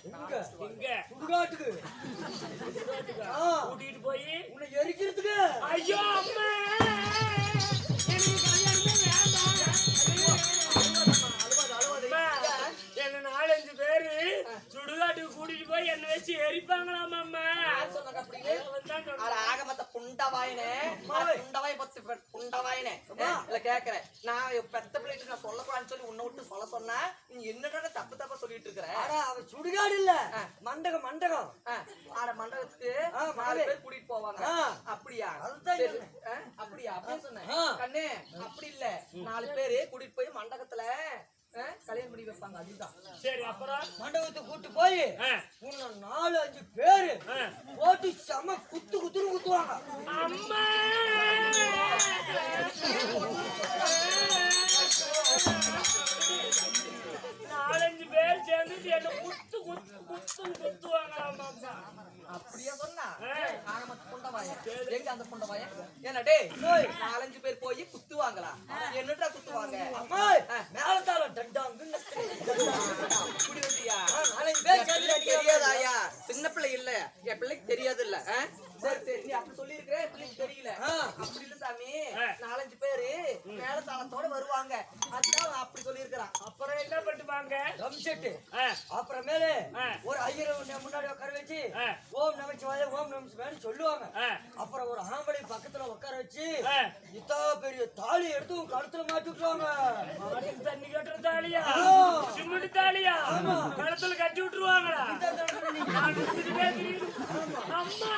எங்க? எங்க? சுடுகாட்டுக்கு. ஆ. கூட்டிட்டு போய் உன்னை எரிக்கிறதுக்கு. ஐயோ அம்மா எனக்கு கல்யாணமே வேண்டாம். அம்மா, என்ன 4-5 பேரு சுடுகாட்டுக்கு கூட்டிட்டு போய் என்ன வச்சு எரிப்பாங்களாமா அம்மா? யார் சொன்னாங்க அப்படின்னு? தான் சொன்னேன். அட ஆக மத்த புண்ட வாயினே, புண்டவாய் பத்து புண்ட வாயினே. இல்ல கேக்குறேன், நான் பெத்த பிள்ளைட்டு நான் சொல்லக்கூடாதுன்னு சொல்லி உன்னை விட்டு சொல்ல சொன்னா நீ என்னடா தப்பு தப்பா சொல்லிட்டு இருக்கிற? அட அவ சுடுகாடு இல்ல, மண்டகம் மண்டகம். ஆட மண்டபத்துக்கு ஆ, 4 பேர் கூட்டிட்டு போவாங்க. ஆ. அப்படியா? அதுதான் சரி. சொன்னேன். அப்படியா? அப்படியே சொன்னேன். ஆ. கண்ணே அப்படி இல்ல, 4 பேரு கூட்டிட்டு போய் மண்டபத்துல கல்யாணம் பண்ணி வைப்பாங்க. அதுதான். சரி அப்புறம் மண்டபத்துக்கு கூட்டு போய் ஆ. உன்னை 4-5 பேரு ஆ. போட்டு செம குத்துன்னு குத்துவாங்க. அம்மா 4-5 பேர் பேரும் சேர்ந்து என்ன குத்துவாங்களாம் அப்படியே சொன்னா ஆ. ஆக மொத்தம் புண்டவாயன். எங்க அந்த புண்டவாயன்? ஏன்னா டேய், 4-5 பேர் போய் குத்துவாங்களா? என்னடா குத்துவாங்க? மேலத்தால டண்டாங்க இப்படி வந்தியா? 4 பேர் சேர்ந்து தெரியாதாயா? சின்ன பிள்ளை இல்ல, என் பிள்ளைக்கு தெரியாது இல்ல. சரி சரி, நீ அப்படி சொல்லி இருக்கிற, பிள்ளைக்கு தெரியல. அப்படி இல்ல சாமி, 4-5 பேரு மேல தாளத்தோட வருவாங்க. அதான் அப்படி சொல்லி இருக்கிறான். அப்புறம் என்ன பண்ணுவாங்க? ட்ரம் செட் அப்புறமேல ஒரு ஐயரை முன்னாடி உட்கார வச்சு ஓம் நமச்சிவாய ஓம் நமச்சிவாயன்னு சொல்லுவாங்க. அப்புறம் ஒரு ஆம்பளை பக்கத்துல உட்கார வச்சு இத்தா பெரிய தாலி எடுத்து உன் கழுத்துல மாட்டி விட்டுருவாங்க. மாட்டுக்கு தண்ணி கட்டுற தாலியா? சிமெண்ட் தாலியா? கழுத்துல கட்டி விட்டுருவாங்களா? நான் இருந்துட்டு பேசுறேன். அம்மா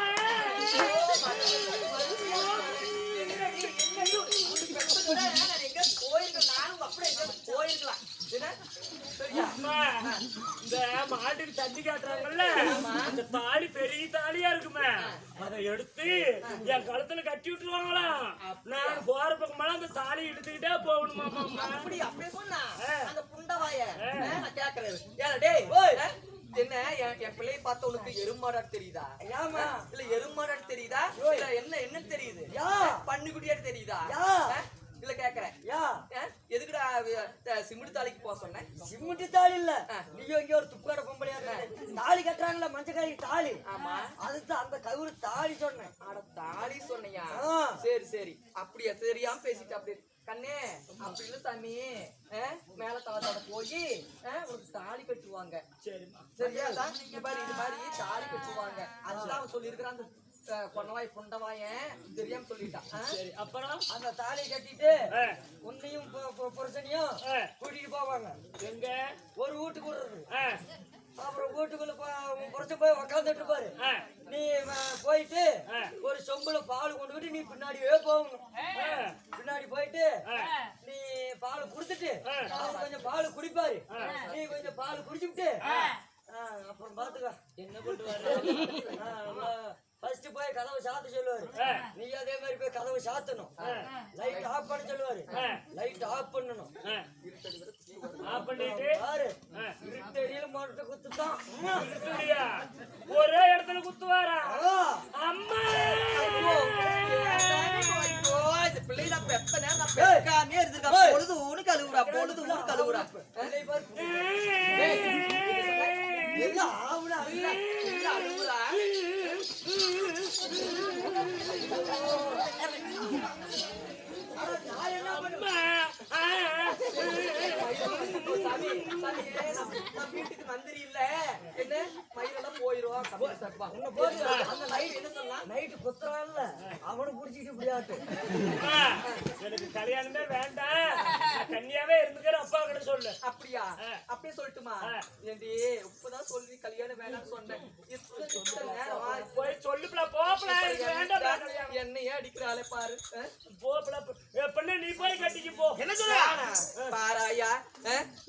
அம்மா, இந்த மாட்டுக்கு தண்ணி காட்டுறாங்கல்ல, அந்த தாலி பெரிய தாலியா இருக்குமே, அதை எடுத்து என் கழுத்துல கட்டி விட்டுருவாங்களா? நான் போற பக்கமெல்லாம் அந்த தாலி எடுத்துக்கிட்டே போகணுமா? அப்படி அப்படியே சொன்னா அந்த புண்டவாய நான் கேக்குறது. ஏன்னா டேய், என்ன என் பிள்ளையை பார்த்த உனக்கு எருமாடாட்டு தெரியுதா? ஏமா இல்ல எருமாடாட்டு தெரியுதா? இல்ல என்ன தெரியுது? பன்னிக்குட்டியாட்டு தெரியுதா? இல்ல கேக்குறேன். எதுக்குடா சிமெண்ட் தாலிக்கு போக சொன்னேன்? சிமெண்ட் தாலி இல்ல, நீயோ இங்க ஒரு துப்பாட பொம்பளையா இருக்க தாலி கட்டுறாங்கல்ல மஞ்சக்காரி தாலி. ஆமா, அதுதான் அந்த கவுரு தாலி சொன்னேன். அட தாலி சொன்னியா? சரி சரி, அப்படியா? தெரியாம பேசிட்டு அப்படி கண்ணே. அப்படி இல்ல சாமி, மேல தளத்தோட போய் உனக்கு தாலி கட்டுவாங்க. சரிம்மா, சரியா? இங்க பாரு, இது மாதிரி தாலி கட்டுவாங்க. அதுதான் அவன் சொல்லி இருக்கிறான். அந்த பொன்னவாய் புண்டவாயன் தெரியாம சொல்லிட்டான். சரி, அப்புறம் அந்த தாலியை கட்டிட்டு உன்னையும் புருஷனையும் கூட்டிட்டு போவாங்க. எங்க? ஒரு வீட்டுக்கு விடுறது. அப்புறம் வீட்டுக்குள்ள புரட்சி போய் உக்காந்துட்டு பாரு. நீ போயிட்டு ஒரு சொம்புல பால் கொண்டுகிட்டு நீ பின்னாடியே போகணும். பின்னாடி போயிட்டு நீ பால் குடுத்துட்டு அவர் கொஞ்சம் பால் குடிப்பாரு, நீ கொஞ்சம் பால் குடிச்சுட்டு அப்புறம் பாத்துக்க என்ன பண்ணுவாரு? ஃபர்ஸ்ட் போய் கதவை சாத்த சொல்லுவாரு. நீ அதே மாதிரி போய் கதவை சாத்தணும். லைட் ஆஃப் பண்ண சொல்லுவாரு. லைட் ஆஃப் பண்ணணும். ஆஃப் பண்ணிட்டு பாரு, இருட்டடியில மாட்டு குத்துட்டான். இருட்டுடியா? ஒரே இடத்துல குத்துவாரா? அம்மா பிள்ளைல பெப்ப நேரம் பெக்காமே இருந்துக்கா. பொழுது ஊனு கழுவுறா, பொழுது ஊனு கழுவுறா. எல்லாம் ஆவுடா அழுவுறா. வீட்டுக்கு மந்திரி இல்ல என்ன மயிலெல்லாம் போயிருவோம். அந்த நைட் என்ன சொன்னா? நைட்டு குத்துறான்ல அவனை புடிச்சிட்டு இப்படியாட்டு. எனக்கு கல்யாணமே வேண்டாம், நான் கன்னியாவே இருந்துக்கிற அப்பா கிட்ட சொல்லு. அப்படியா? அப்படியே சொல்லட்டுமா? ஏண்டி இப்பதான் சொல்லி கல்யாணம் வேணாம்னு சொன்னேன். போய் சொல்லுப்பா, போப்பல வேண்டாம். என்னையே அடிக்கிறாளே பாரு. போப்பல எப்படின்னா நீ போய் கட்டிக்கு போ. என்ன சொல்ற? பாராயா,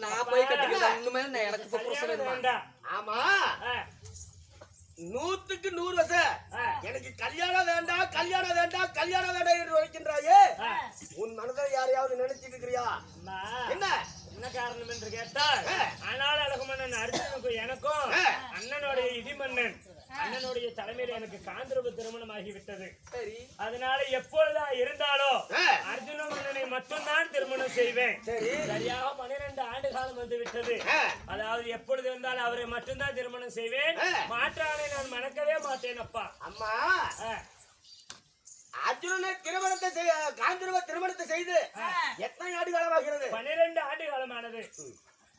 நான் போய் கட்டிக்கிறேன். இன்னுமே எனக்கு கல்யாணம் வேண்டாம். ஆமா, 100க்கு 100 வருஷம் எனக்கு கல்யாணம் வேண்டாம் கல்யாணம் வேண்டாம் கல்யாணம் வேண்டாம் என்று உரைக்கின்றாயே, உன் மனதை யாரையாவது நினைச்சிட்டு இருக்கிறியா? என்ன என்ன காரணம் என்று கேட்டால், ஆனால் அழகுமன்னன் அர்ஜுனுக்கும் எனக்கும் அண்ணனுடைய இடிமன்னன் அண்ணனுடைய தலைமையில எனக்கு காந்தரூப திருமணம் ஆகிவிட்டது. அதனால எப்பொழுதா இருந்தாலும் அர்ஜுன மன்னனை மட்டும்தான் திருமணம் செய்வேன். சரியாக 12 ஆண்டு காலம் வந்து விட்டது. அதாவது எப்பொழுது இருந்தாலும் அவரை மட்டும்தான் திருமணம் செய்வேன். மாற்றானை நான் மணக்கவே மாட்டேன் அப்பா. அம்மா, அர்ஜுனனை காந்தரூப திருமணத்தை செய்து எத்தனை ஆண்டு காலமாகிறது? 12 ஆண்டு காலமானது.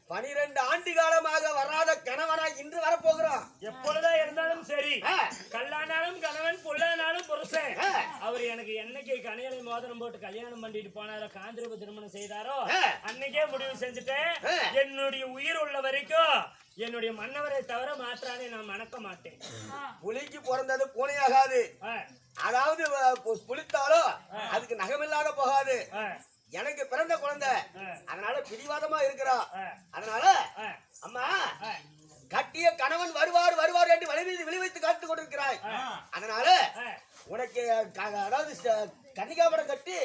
12 ஆண்டு காலமாக வராத கணவனா இன்று வரப்போகிறோம். எப்பொழுதா இருந்தாலும் சரி, கல்லானாலும் கணவன், புல்லானாலும் புருஷன். அவர் எனக்கு என்னைக்கு கனியலை மோதிரம் போட்டு கல்யாணம் பண்ணிட்டு போனாரோ, காந்தரூப திருமணம் செய்தாரோ, அன்னைக்கே முடிவு செஞ்சுட்டேன். என்னுடைய உயிர் உள்ள வரைக்கும் என்னுடைய மன்னவரை தவிர மாற்றானே நான் மணக்க மாட்டேன். புலிக்கு பிறந்தது பூனையாகாது. அதாவது புளித்தாலோ அதுக்கு நகமில்லாத போகாது. எனக்கு பிறந்த குழந்தை, அதனால பிடிவாதமா இருக்கிறா. அதனால அம்மா, கட்டிய கணவன் வருவார் வருவார் என்று விளை வைத்து காத்துக் கொண்டிருக்கிறாய். அதனால உனக்கு அதாவது கன்னிகாபடம் கட்டி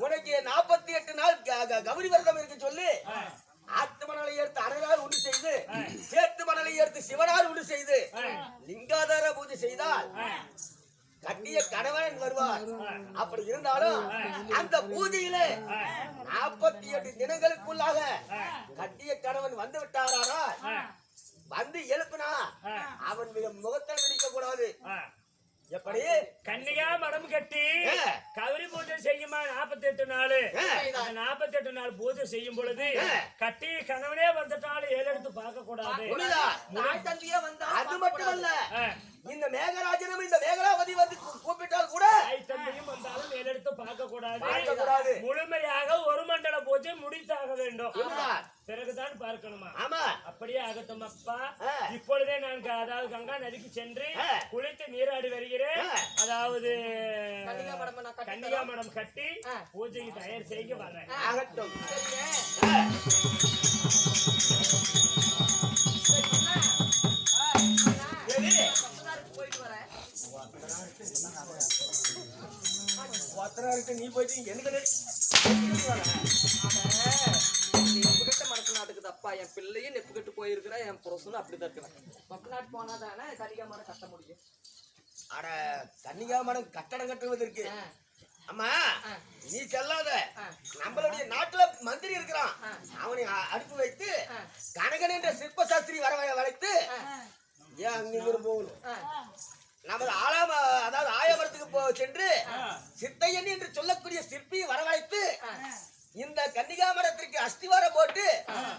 உனக்கு 48 நாள் கௌரி விரதம் இருக்கு சொல்லி ஆத்மனாலை எடுத்து 6 நாள் ஒன்று செய்து சிவனார் உண்டு செய்து லிங்காதார பூஜை செய்தால் கட்டிய கணவன் வருவார். அப்படி இருந்தாலும் அந்த பூஜையிலே 48 தினங்களுக்குள்ளாக கட்டிய கணவன் வந்து விட்டாரானால் வந்து எழுப்பினா அவன் முகத்தை விழிக்க கூடாது. எப்படி கன்னிகா மடம் கட்டி கௌரி பூஜை செய்யுமா 48 நாள். 48 நாள் பூஜை செய்யும் பொழுது கட்டி கணவனே வந்துட்டாலும் ஏழெடுத்து பார்க்க கூடாது. அது மட்டுமல்ல, இந்த மேகராஜனும் இந்த மேகலாவதி வந்து கூப்பிட்டால் கூட தந்தையும் வந்தாலும் ஏழெடுத்து பார்க்க கூடாது. கூடாது. முழுமையாக ஒரு மண்டல பூஜை முடித்தாக வேண்டும். பிறகுதான் பார்க்கணுமா? ஆமா, அப்படியே ஆகட்டும் அப்பா. இப்பொழுதே நான் அதாவது கங்கா நதிக்கு சென்று குளித்து நீராடி வருகிறேன். அதாவது கன்னிகா மடம் கட்டி பூஜைக்கு தயார் செய்ய வரேன். ஆகட்டும். நீ போயிட்டு எனக்கு மடக்கு நாட்டுக்கு அப்பா என் பிள்ளையும் நெப்பு கட்டு போயிருக்கிறா, என் புருஷனும் அப்படிதான் இருக்கிறேன். மொக்க நாட்டு போனாதானே கன்னிகா மடம் கட்ட முடியும். அட கன்னிகா மடம் கட்டடம் கட்டுவதற்கு அம்மா நீ செல்லாத. நம்மளுடைய நாட்டுல மந்திரி இருக்கிறான், அவனை அனுப்பி வைத்து கனகன் என்ற சிற்ப சாஸ்திரி வளைத்து ஏன் அங்க போகணும். நமது அதாவது ஆயவரத்துக்கு சென்று சித்தையன் என்று சொல்லக்கூடிய சிற்பியை வரவழைத்து இந்த கன்னிகா மரத்திற்கு அஸ்திவாரம் போட்டு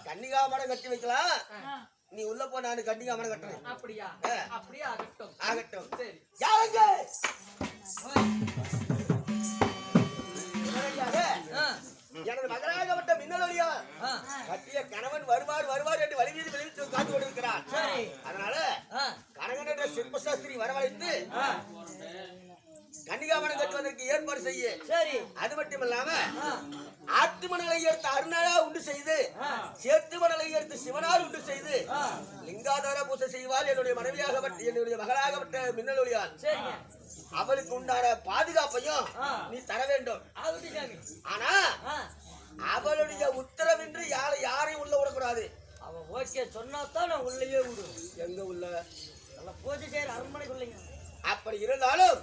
கன்னிகா மரம் கட்டி வைக்கலாம். நீ உள்ள போ, நான் கன்னிகா மரம் கட்டுறேன். அப்படியா? அப்படியே ஆகட்டும். ஆகட்டும். சரி. யாருங்க எனது மகனாகப்பட்ட மின்னலொலியா கட்டிய கணவன் வருவார் என்று வலிவீதி வெளியிட்டு காத்து கொண்டிருக்கிறார். அதனால கனகன் என்ற சிற்ப சாஸ்திரி வரவழைத்து கன்னிகாமணம் கட்டுவதற்கு ஏற்பாடு செய்ய. அது மட்டும் இல்லாம ஆட்டு மணலை எடுத்து அருணாளா உண்டு செய்து சேத்து மணலை எடுத்து சிவனார் உண்டு செய்து லிங்காதார பூசை செய்வாள் என்னுடைய மனைவியாகப்பட்ட என்னுடைய மகளாகப்பட்ட மின்னலொலியால். அவளுக்கு உண்டான பாதுகாப்பையும் நீ தர வேண்டும். ஆனா அவளுடைய உத்தரவின்றி யாரையும் உள்ள விடக்கூடாது. அவன் ஓகே சொன்னாதான் நான் உள்ளேயே விடுவேன். எங்க உள்ள பூஜை செய்யற அரண்மனைக்குள்ளீங்க. அப்படி இருந்தாலும்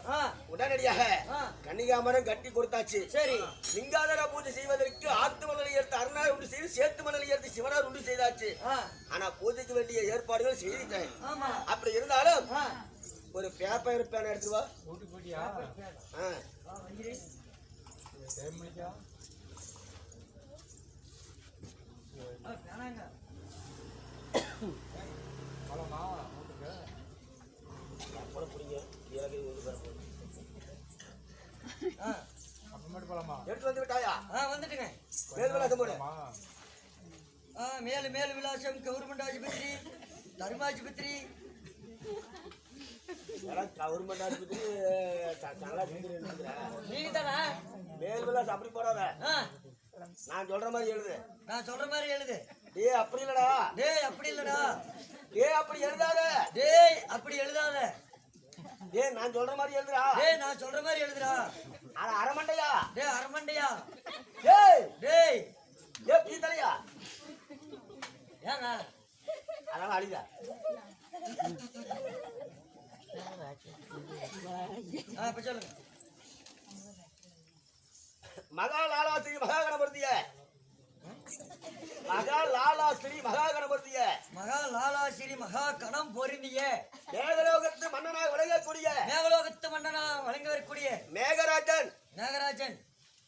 உடனடியாக கன்னிகாமரம் கட்டி கொடுத்தாச்சு. சரி, லிங்காதார பூஜை செய்வதற்கு ஆத்து மணலை எடுத்து அருணார் உண்டு செய்து சேத்து மணலை எடுத்து சிவனார் உண்டு செய்தாச்சு. ஆனா பூஜைக்கு வேண்டிய ஏற்பாடுகள் செய்துட்டேன். அப்படி இருந்தாலும் ஒரு பேப்பர் பேன் எடுத்துவா. எடுத்து வந்து விட்டாயா? வந்துட்டுங்க. மேல் விலாசம் போடு. மேல் விலாசம் கவர்மெண்ட் ஆஸ்பத்திரி, தர்மாஸ்பத்திரி, கவர்மெண்ட் ஆஸ்பத்திரி. நீங்க தானே மேல் விலாசம் அப்படி போடாத. நான் சொல்ற மாதிரி எழுது. நான் சொல்ற மாதிரி எழுது. டேய் அப்படி இல்லடா. டேய் அப்படி இல்லடா. டேய் அப்படி எழுதாத. டேய் அப்படி எழுதாத. டேய் நான் சொல்ற மாதிரி எழுதுடா. டேய் நான் சொல்ற மாதிரி எழுதுடா. அட அரமண்டையா. டேய் அரமண்டையா. டேய் டேய் ஏய் பீத்தலையா. ஏங்க அதனால அழிதா. இப்ப சொல்லுங்க. மகா லாலாஸ்ரீ மகா கணபதிய மகா லாலாஸ்ரீ மகா கணபதிய மகா லாலாஸ்ரீ மகா கணம் பொருந்திய மேகலோகத்து மன்னனாக விளங்கக்கூடிய மேகலோகத்து மன்னனா வழங்க வரக்கூடிய மேகராஜன்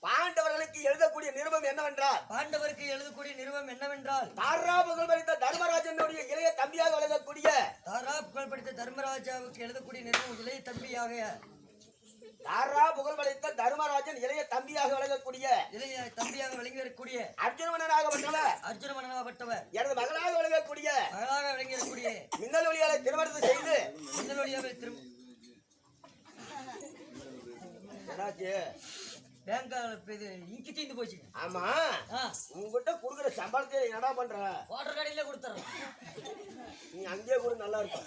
பாண்டவர்களுக்கு எழுதக்கூடிய நிருபம் என்னவென்றால் பாண்டவருக்கு எழுதக்கூடிய நிருபம் என்னவென்றால் தாரா புகழ் படித்த தர்மராஜனுடைய இளைய தம்பியாக விளங்கக்கூடிய தாரா புகழ் படித்த தர்மராஜாவுக்கு எழுதக்கூடிய நிருபம் இளைய தம்பியாக தாரா புகழ் படித்த தர்மராஜன் இளைய தம்பியாக விளங்கக்கூடிய விளங்கி வரக்கூடிய அர்ஜுன மன்னனாகப்பட்டவர் எனது மகளாக விளங்கக்கூடிய மகளாக விளங்கி வரக்கூடிய மின்னல் ஒளியாலை திருமணத்தை செய்து மின்னல் ஒளியாலை இங்கி தீந்து போச்சு. ஆமா உங்ககிட்ட குடுக்குற சம்பளத்தை என்னடா பண்ற? வாட்டர் கடையில கொடுத்துறேன். நீ அங்கேயே கூட நல்லா இருக்கும்.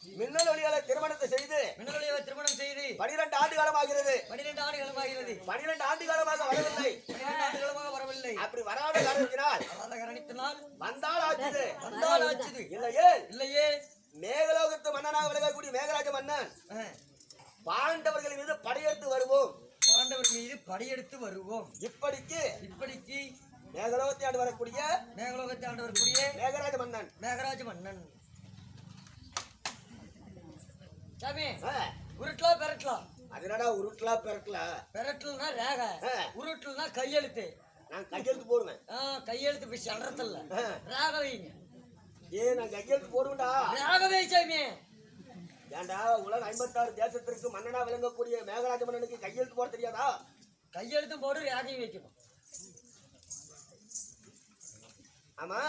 மின்னல் ஒளியால திருமணத்தை செய்து மின்னலையை திருமணம் செய்து 12 ஆண்டு காலமாகிறது. 12 ஆண்டுகளமாகிறது. 12 ஆண்டு காலமாக வரவில்லை. 12 ஆண்டுகளமாக வரவில்லை. அப்படி வராத காரணத்தினால் அத கரணித்தினால் வந்தால் ஆச்சுது. வந்தால் ஆச்சுது. இல்லையே இல்லையே மேகலோகத்து மன்னனாக விளங்கக்கூடிய மேகராஜ மன்னன் பாண்டவர்கள் மீது படையெடுத்து வருவோம். பாண்டவர் மீது படையெடுத்து வருவோம். இப்படிக்கு மேகலோகத்தை ஆண்டு வரக்கூடிய ஆண்டு வரக்கூடிய மேகராஜ மன்னன் மேகராஜ மன்னன். சாமி ஆ, உருட்டலாம் பெரட்டலாம். அதனடா உருட்டலா பெரட்டலா பெரட்டல்னா ரேக, உருட்டல்னா கையெழுத்து. நான் கையெழுத்து போடுவேன். கையெழுத்து போய் சொல்றதில்ல. ரேக வைங்க. நான் கையெழுத்து போடுவேன்டா. ரேக வை சாமி. ஏண்டா உலக 56 தேசத்திற்கு மன்னனா விளங்கக்கூடிய மேகராஜ மன்னனுக்கு கையெழுத்து போட தெரியாதா? கையெழுத்தும் போடு ரேகையும் வைக்கணும். ஆமா,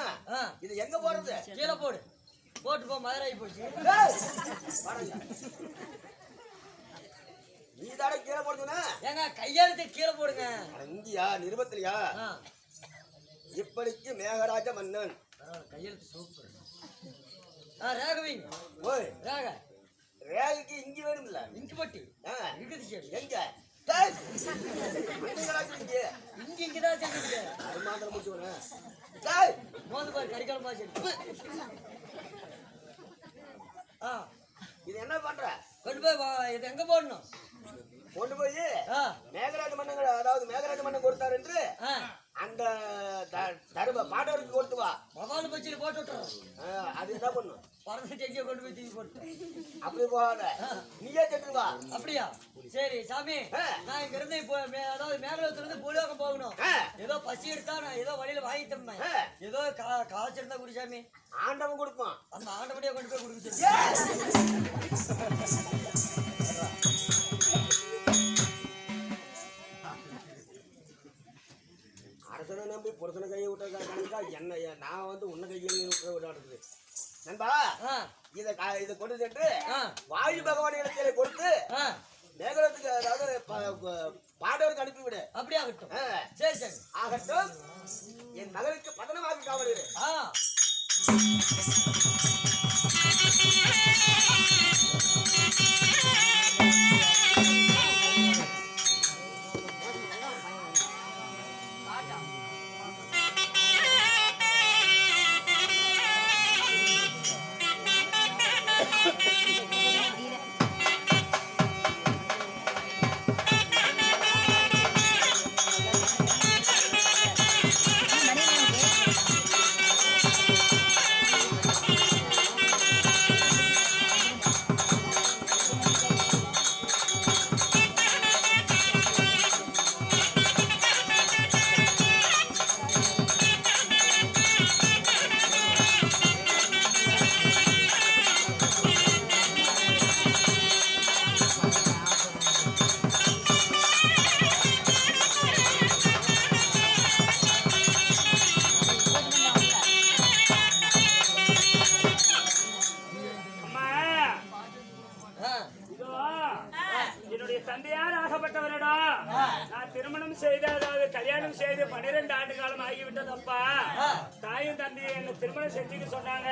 இது எங்க போறது? கீழே போடு. போட்டு போ, மதுரை போச்சு. நீ தானே கீழே போடுதுனா? ஏங்க கையெழுத்து கீழே போடுங்க. இங்கயா நிருபத்திலையா? இப்படிக்கு மேகராஜ மன்னன். கையெழுத்து சூப்பர். ரேகவிங் ஓய் ரேக ரேகைக்கு இங்கி வேணும்ல? இங்கு பட்டி இருக்குது சாமி. எங்க இங்கதான் செஞ்சுருக்கு. அருமாந்திரம் முடிச்சுவன மோந்து பாரு கறிக்காலம் பாச்சு. இது என்ன பண்ற? கொண்டு போய் இது எங்க போடணும்? கொண்டு போய் மேகராஜ மன்னன், அதாவது மேகராஜ மன்னன் கொடுத்தார் என்று அந்த தருவ பாடவருக்கு கொடுத்து வா. பகவான் பச்சியில போட்டு விட்டுறோம். அது என்ன பண்ணும்? பறந்து செஞ்சு கொண்டு போய் தூக்கி போட்டு அப்படி போகாத, நீயே சென்று வா. அப்படியா? சரி சாமி, நான் இங்க இருந்து இப்போ அதாவது மேகலோகத்துல இருந்து பூலோகம் போகணும். ஏதோ பசி எடுத்தா நான் ஏதோ வழியில வாங்கி தந்தேன். ஏதோ காய்ச்சிருந்தா குடி சாமி. ஆண்டவன் கொடுப்பான். அந்த ஆண்டவனையே கொண்டு போய் கொடுக்க. அரசனை நம்பி புருஷனை கையை விட்டா என்ன? நான் வந்து உன்ன கையில் விடாடுறது நண்பா. இதை கொண்டு சென்று வாயு பகவான் இடத்திலே கொடுத்து மேகலத்துக்கு, அதாவது பாண்டவருக்கு அனுப்பிவிடு. அப்படி ஆகட்டும். சரி சரி ஆகட்டும். என் மகளுக்கு பதனமாக காவலிடு. தந்தையார் ஆகப்பட்டவரிடம் நான் திருமணம் செய்து, அதாவது கல்யாணம் செய்து 12 ஆண்டு காலம் ஆகிவிட்டதப்பா. தாயும் தந்தையும் என்ன திருமணம் செஞ்சுக்க சொன்னாங்க.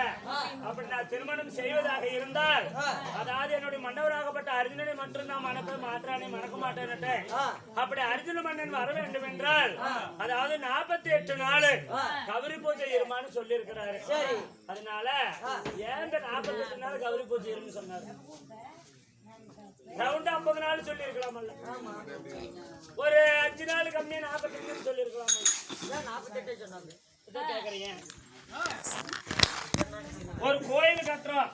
அப்படி நான் திருமணம் செய்வதாக இருந்தால், அதாவது என்னுடைய மன்னவராகப்பட்ட அர்ஜுனனை மட்டும் நான் மாற்றானே மறக்க மாட்டேன். அப்படி அர்ஜுன மன்னன் வர வேண்டும் என்றால், அதாவது 48 நாள் கௌரி பூஜை இருமான்னு சொல்லி இருக்கிறாரு. அதனால ஏன் 48 நாள் கௌரி பூஜை இருன்னு சொன்னாரு? ரவுண்டா 50 நாள் சொல்லி இருக்கலாமல்ல? ஒரு 5 நாள் கம்மியா 48 சொல்லி இருக்கலாமல்ல? 48 சொன்னாங்க. இதான் கேக்குறீங்க. ஒரு கோயில் கட்டுறோம்.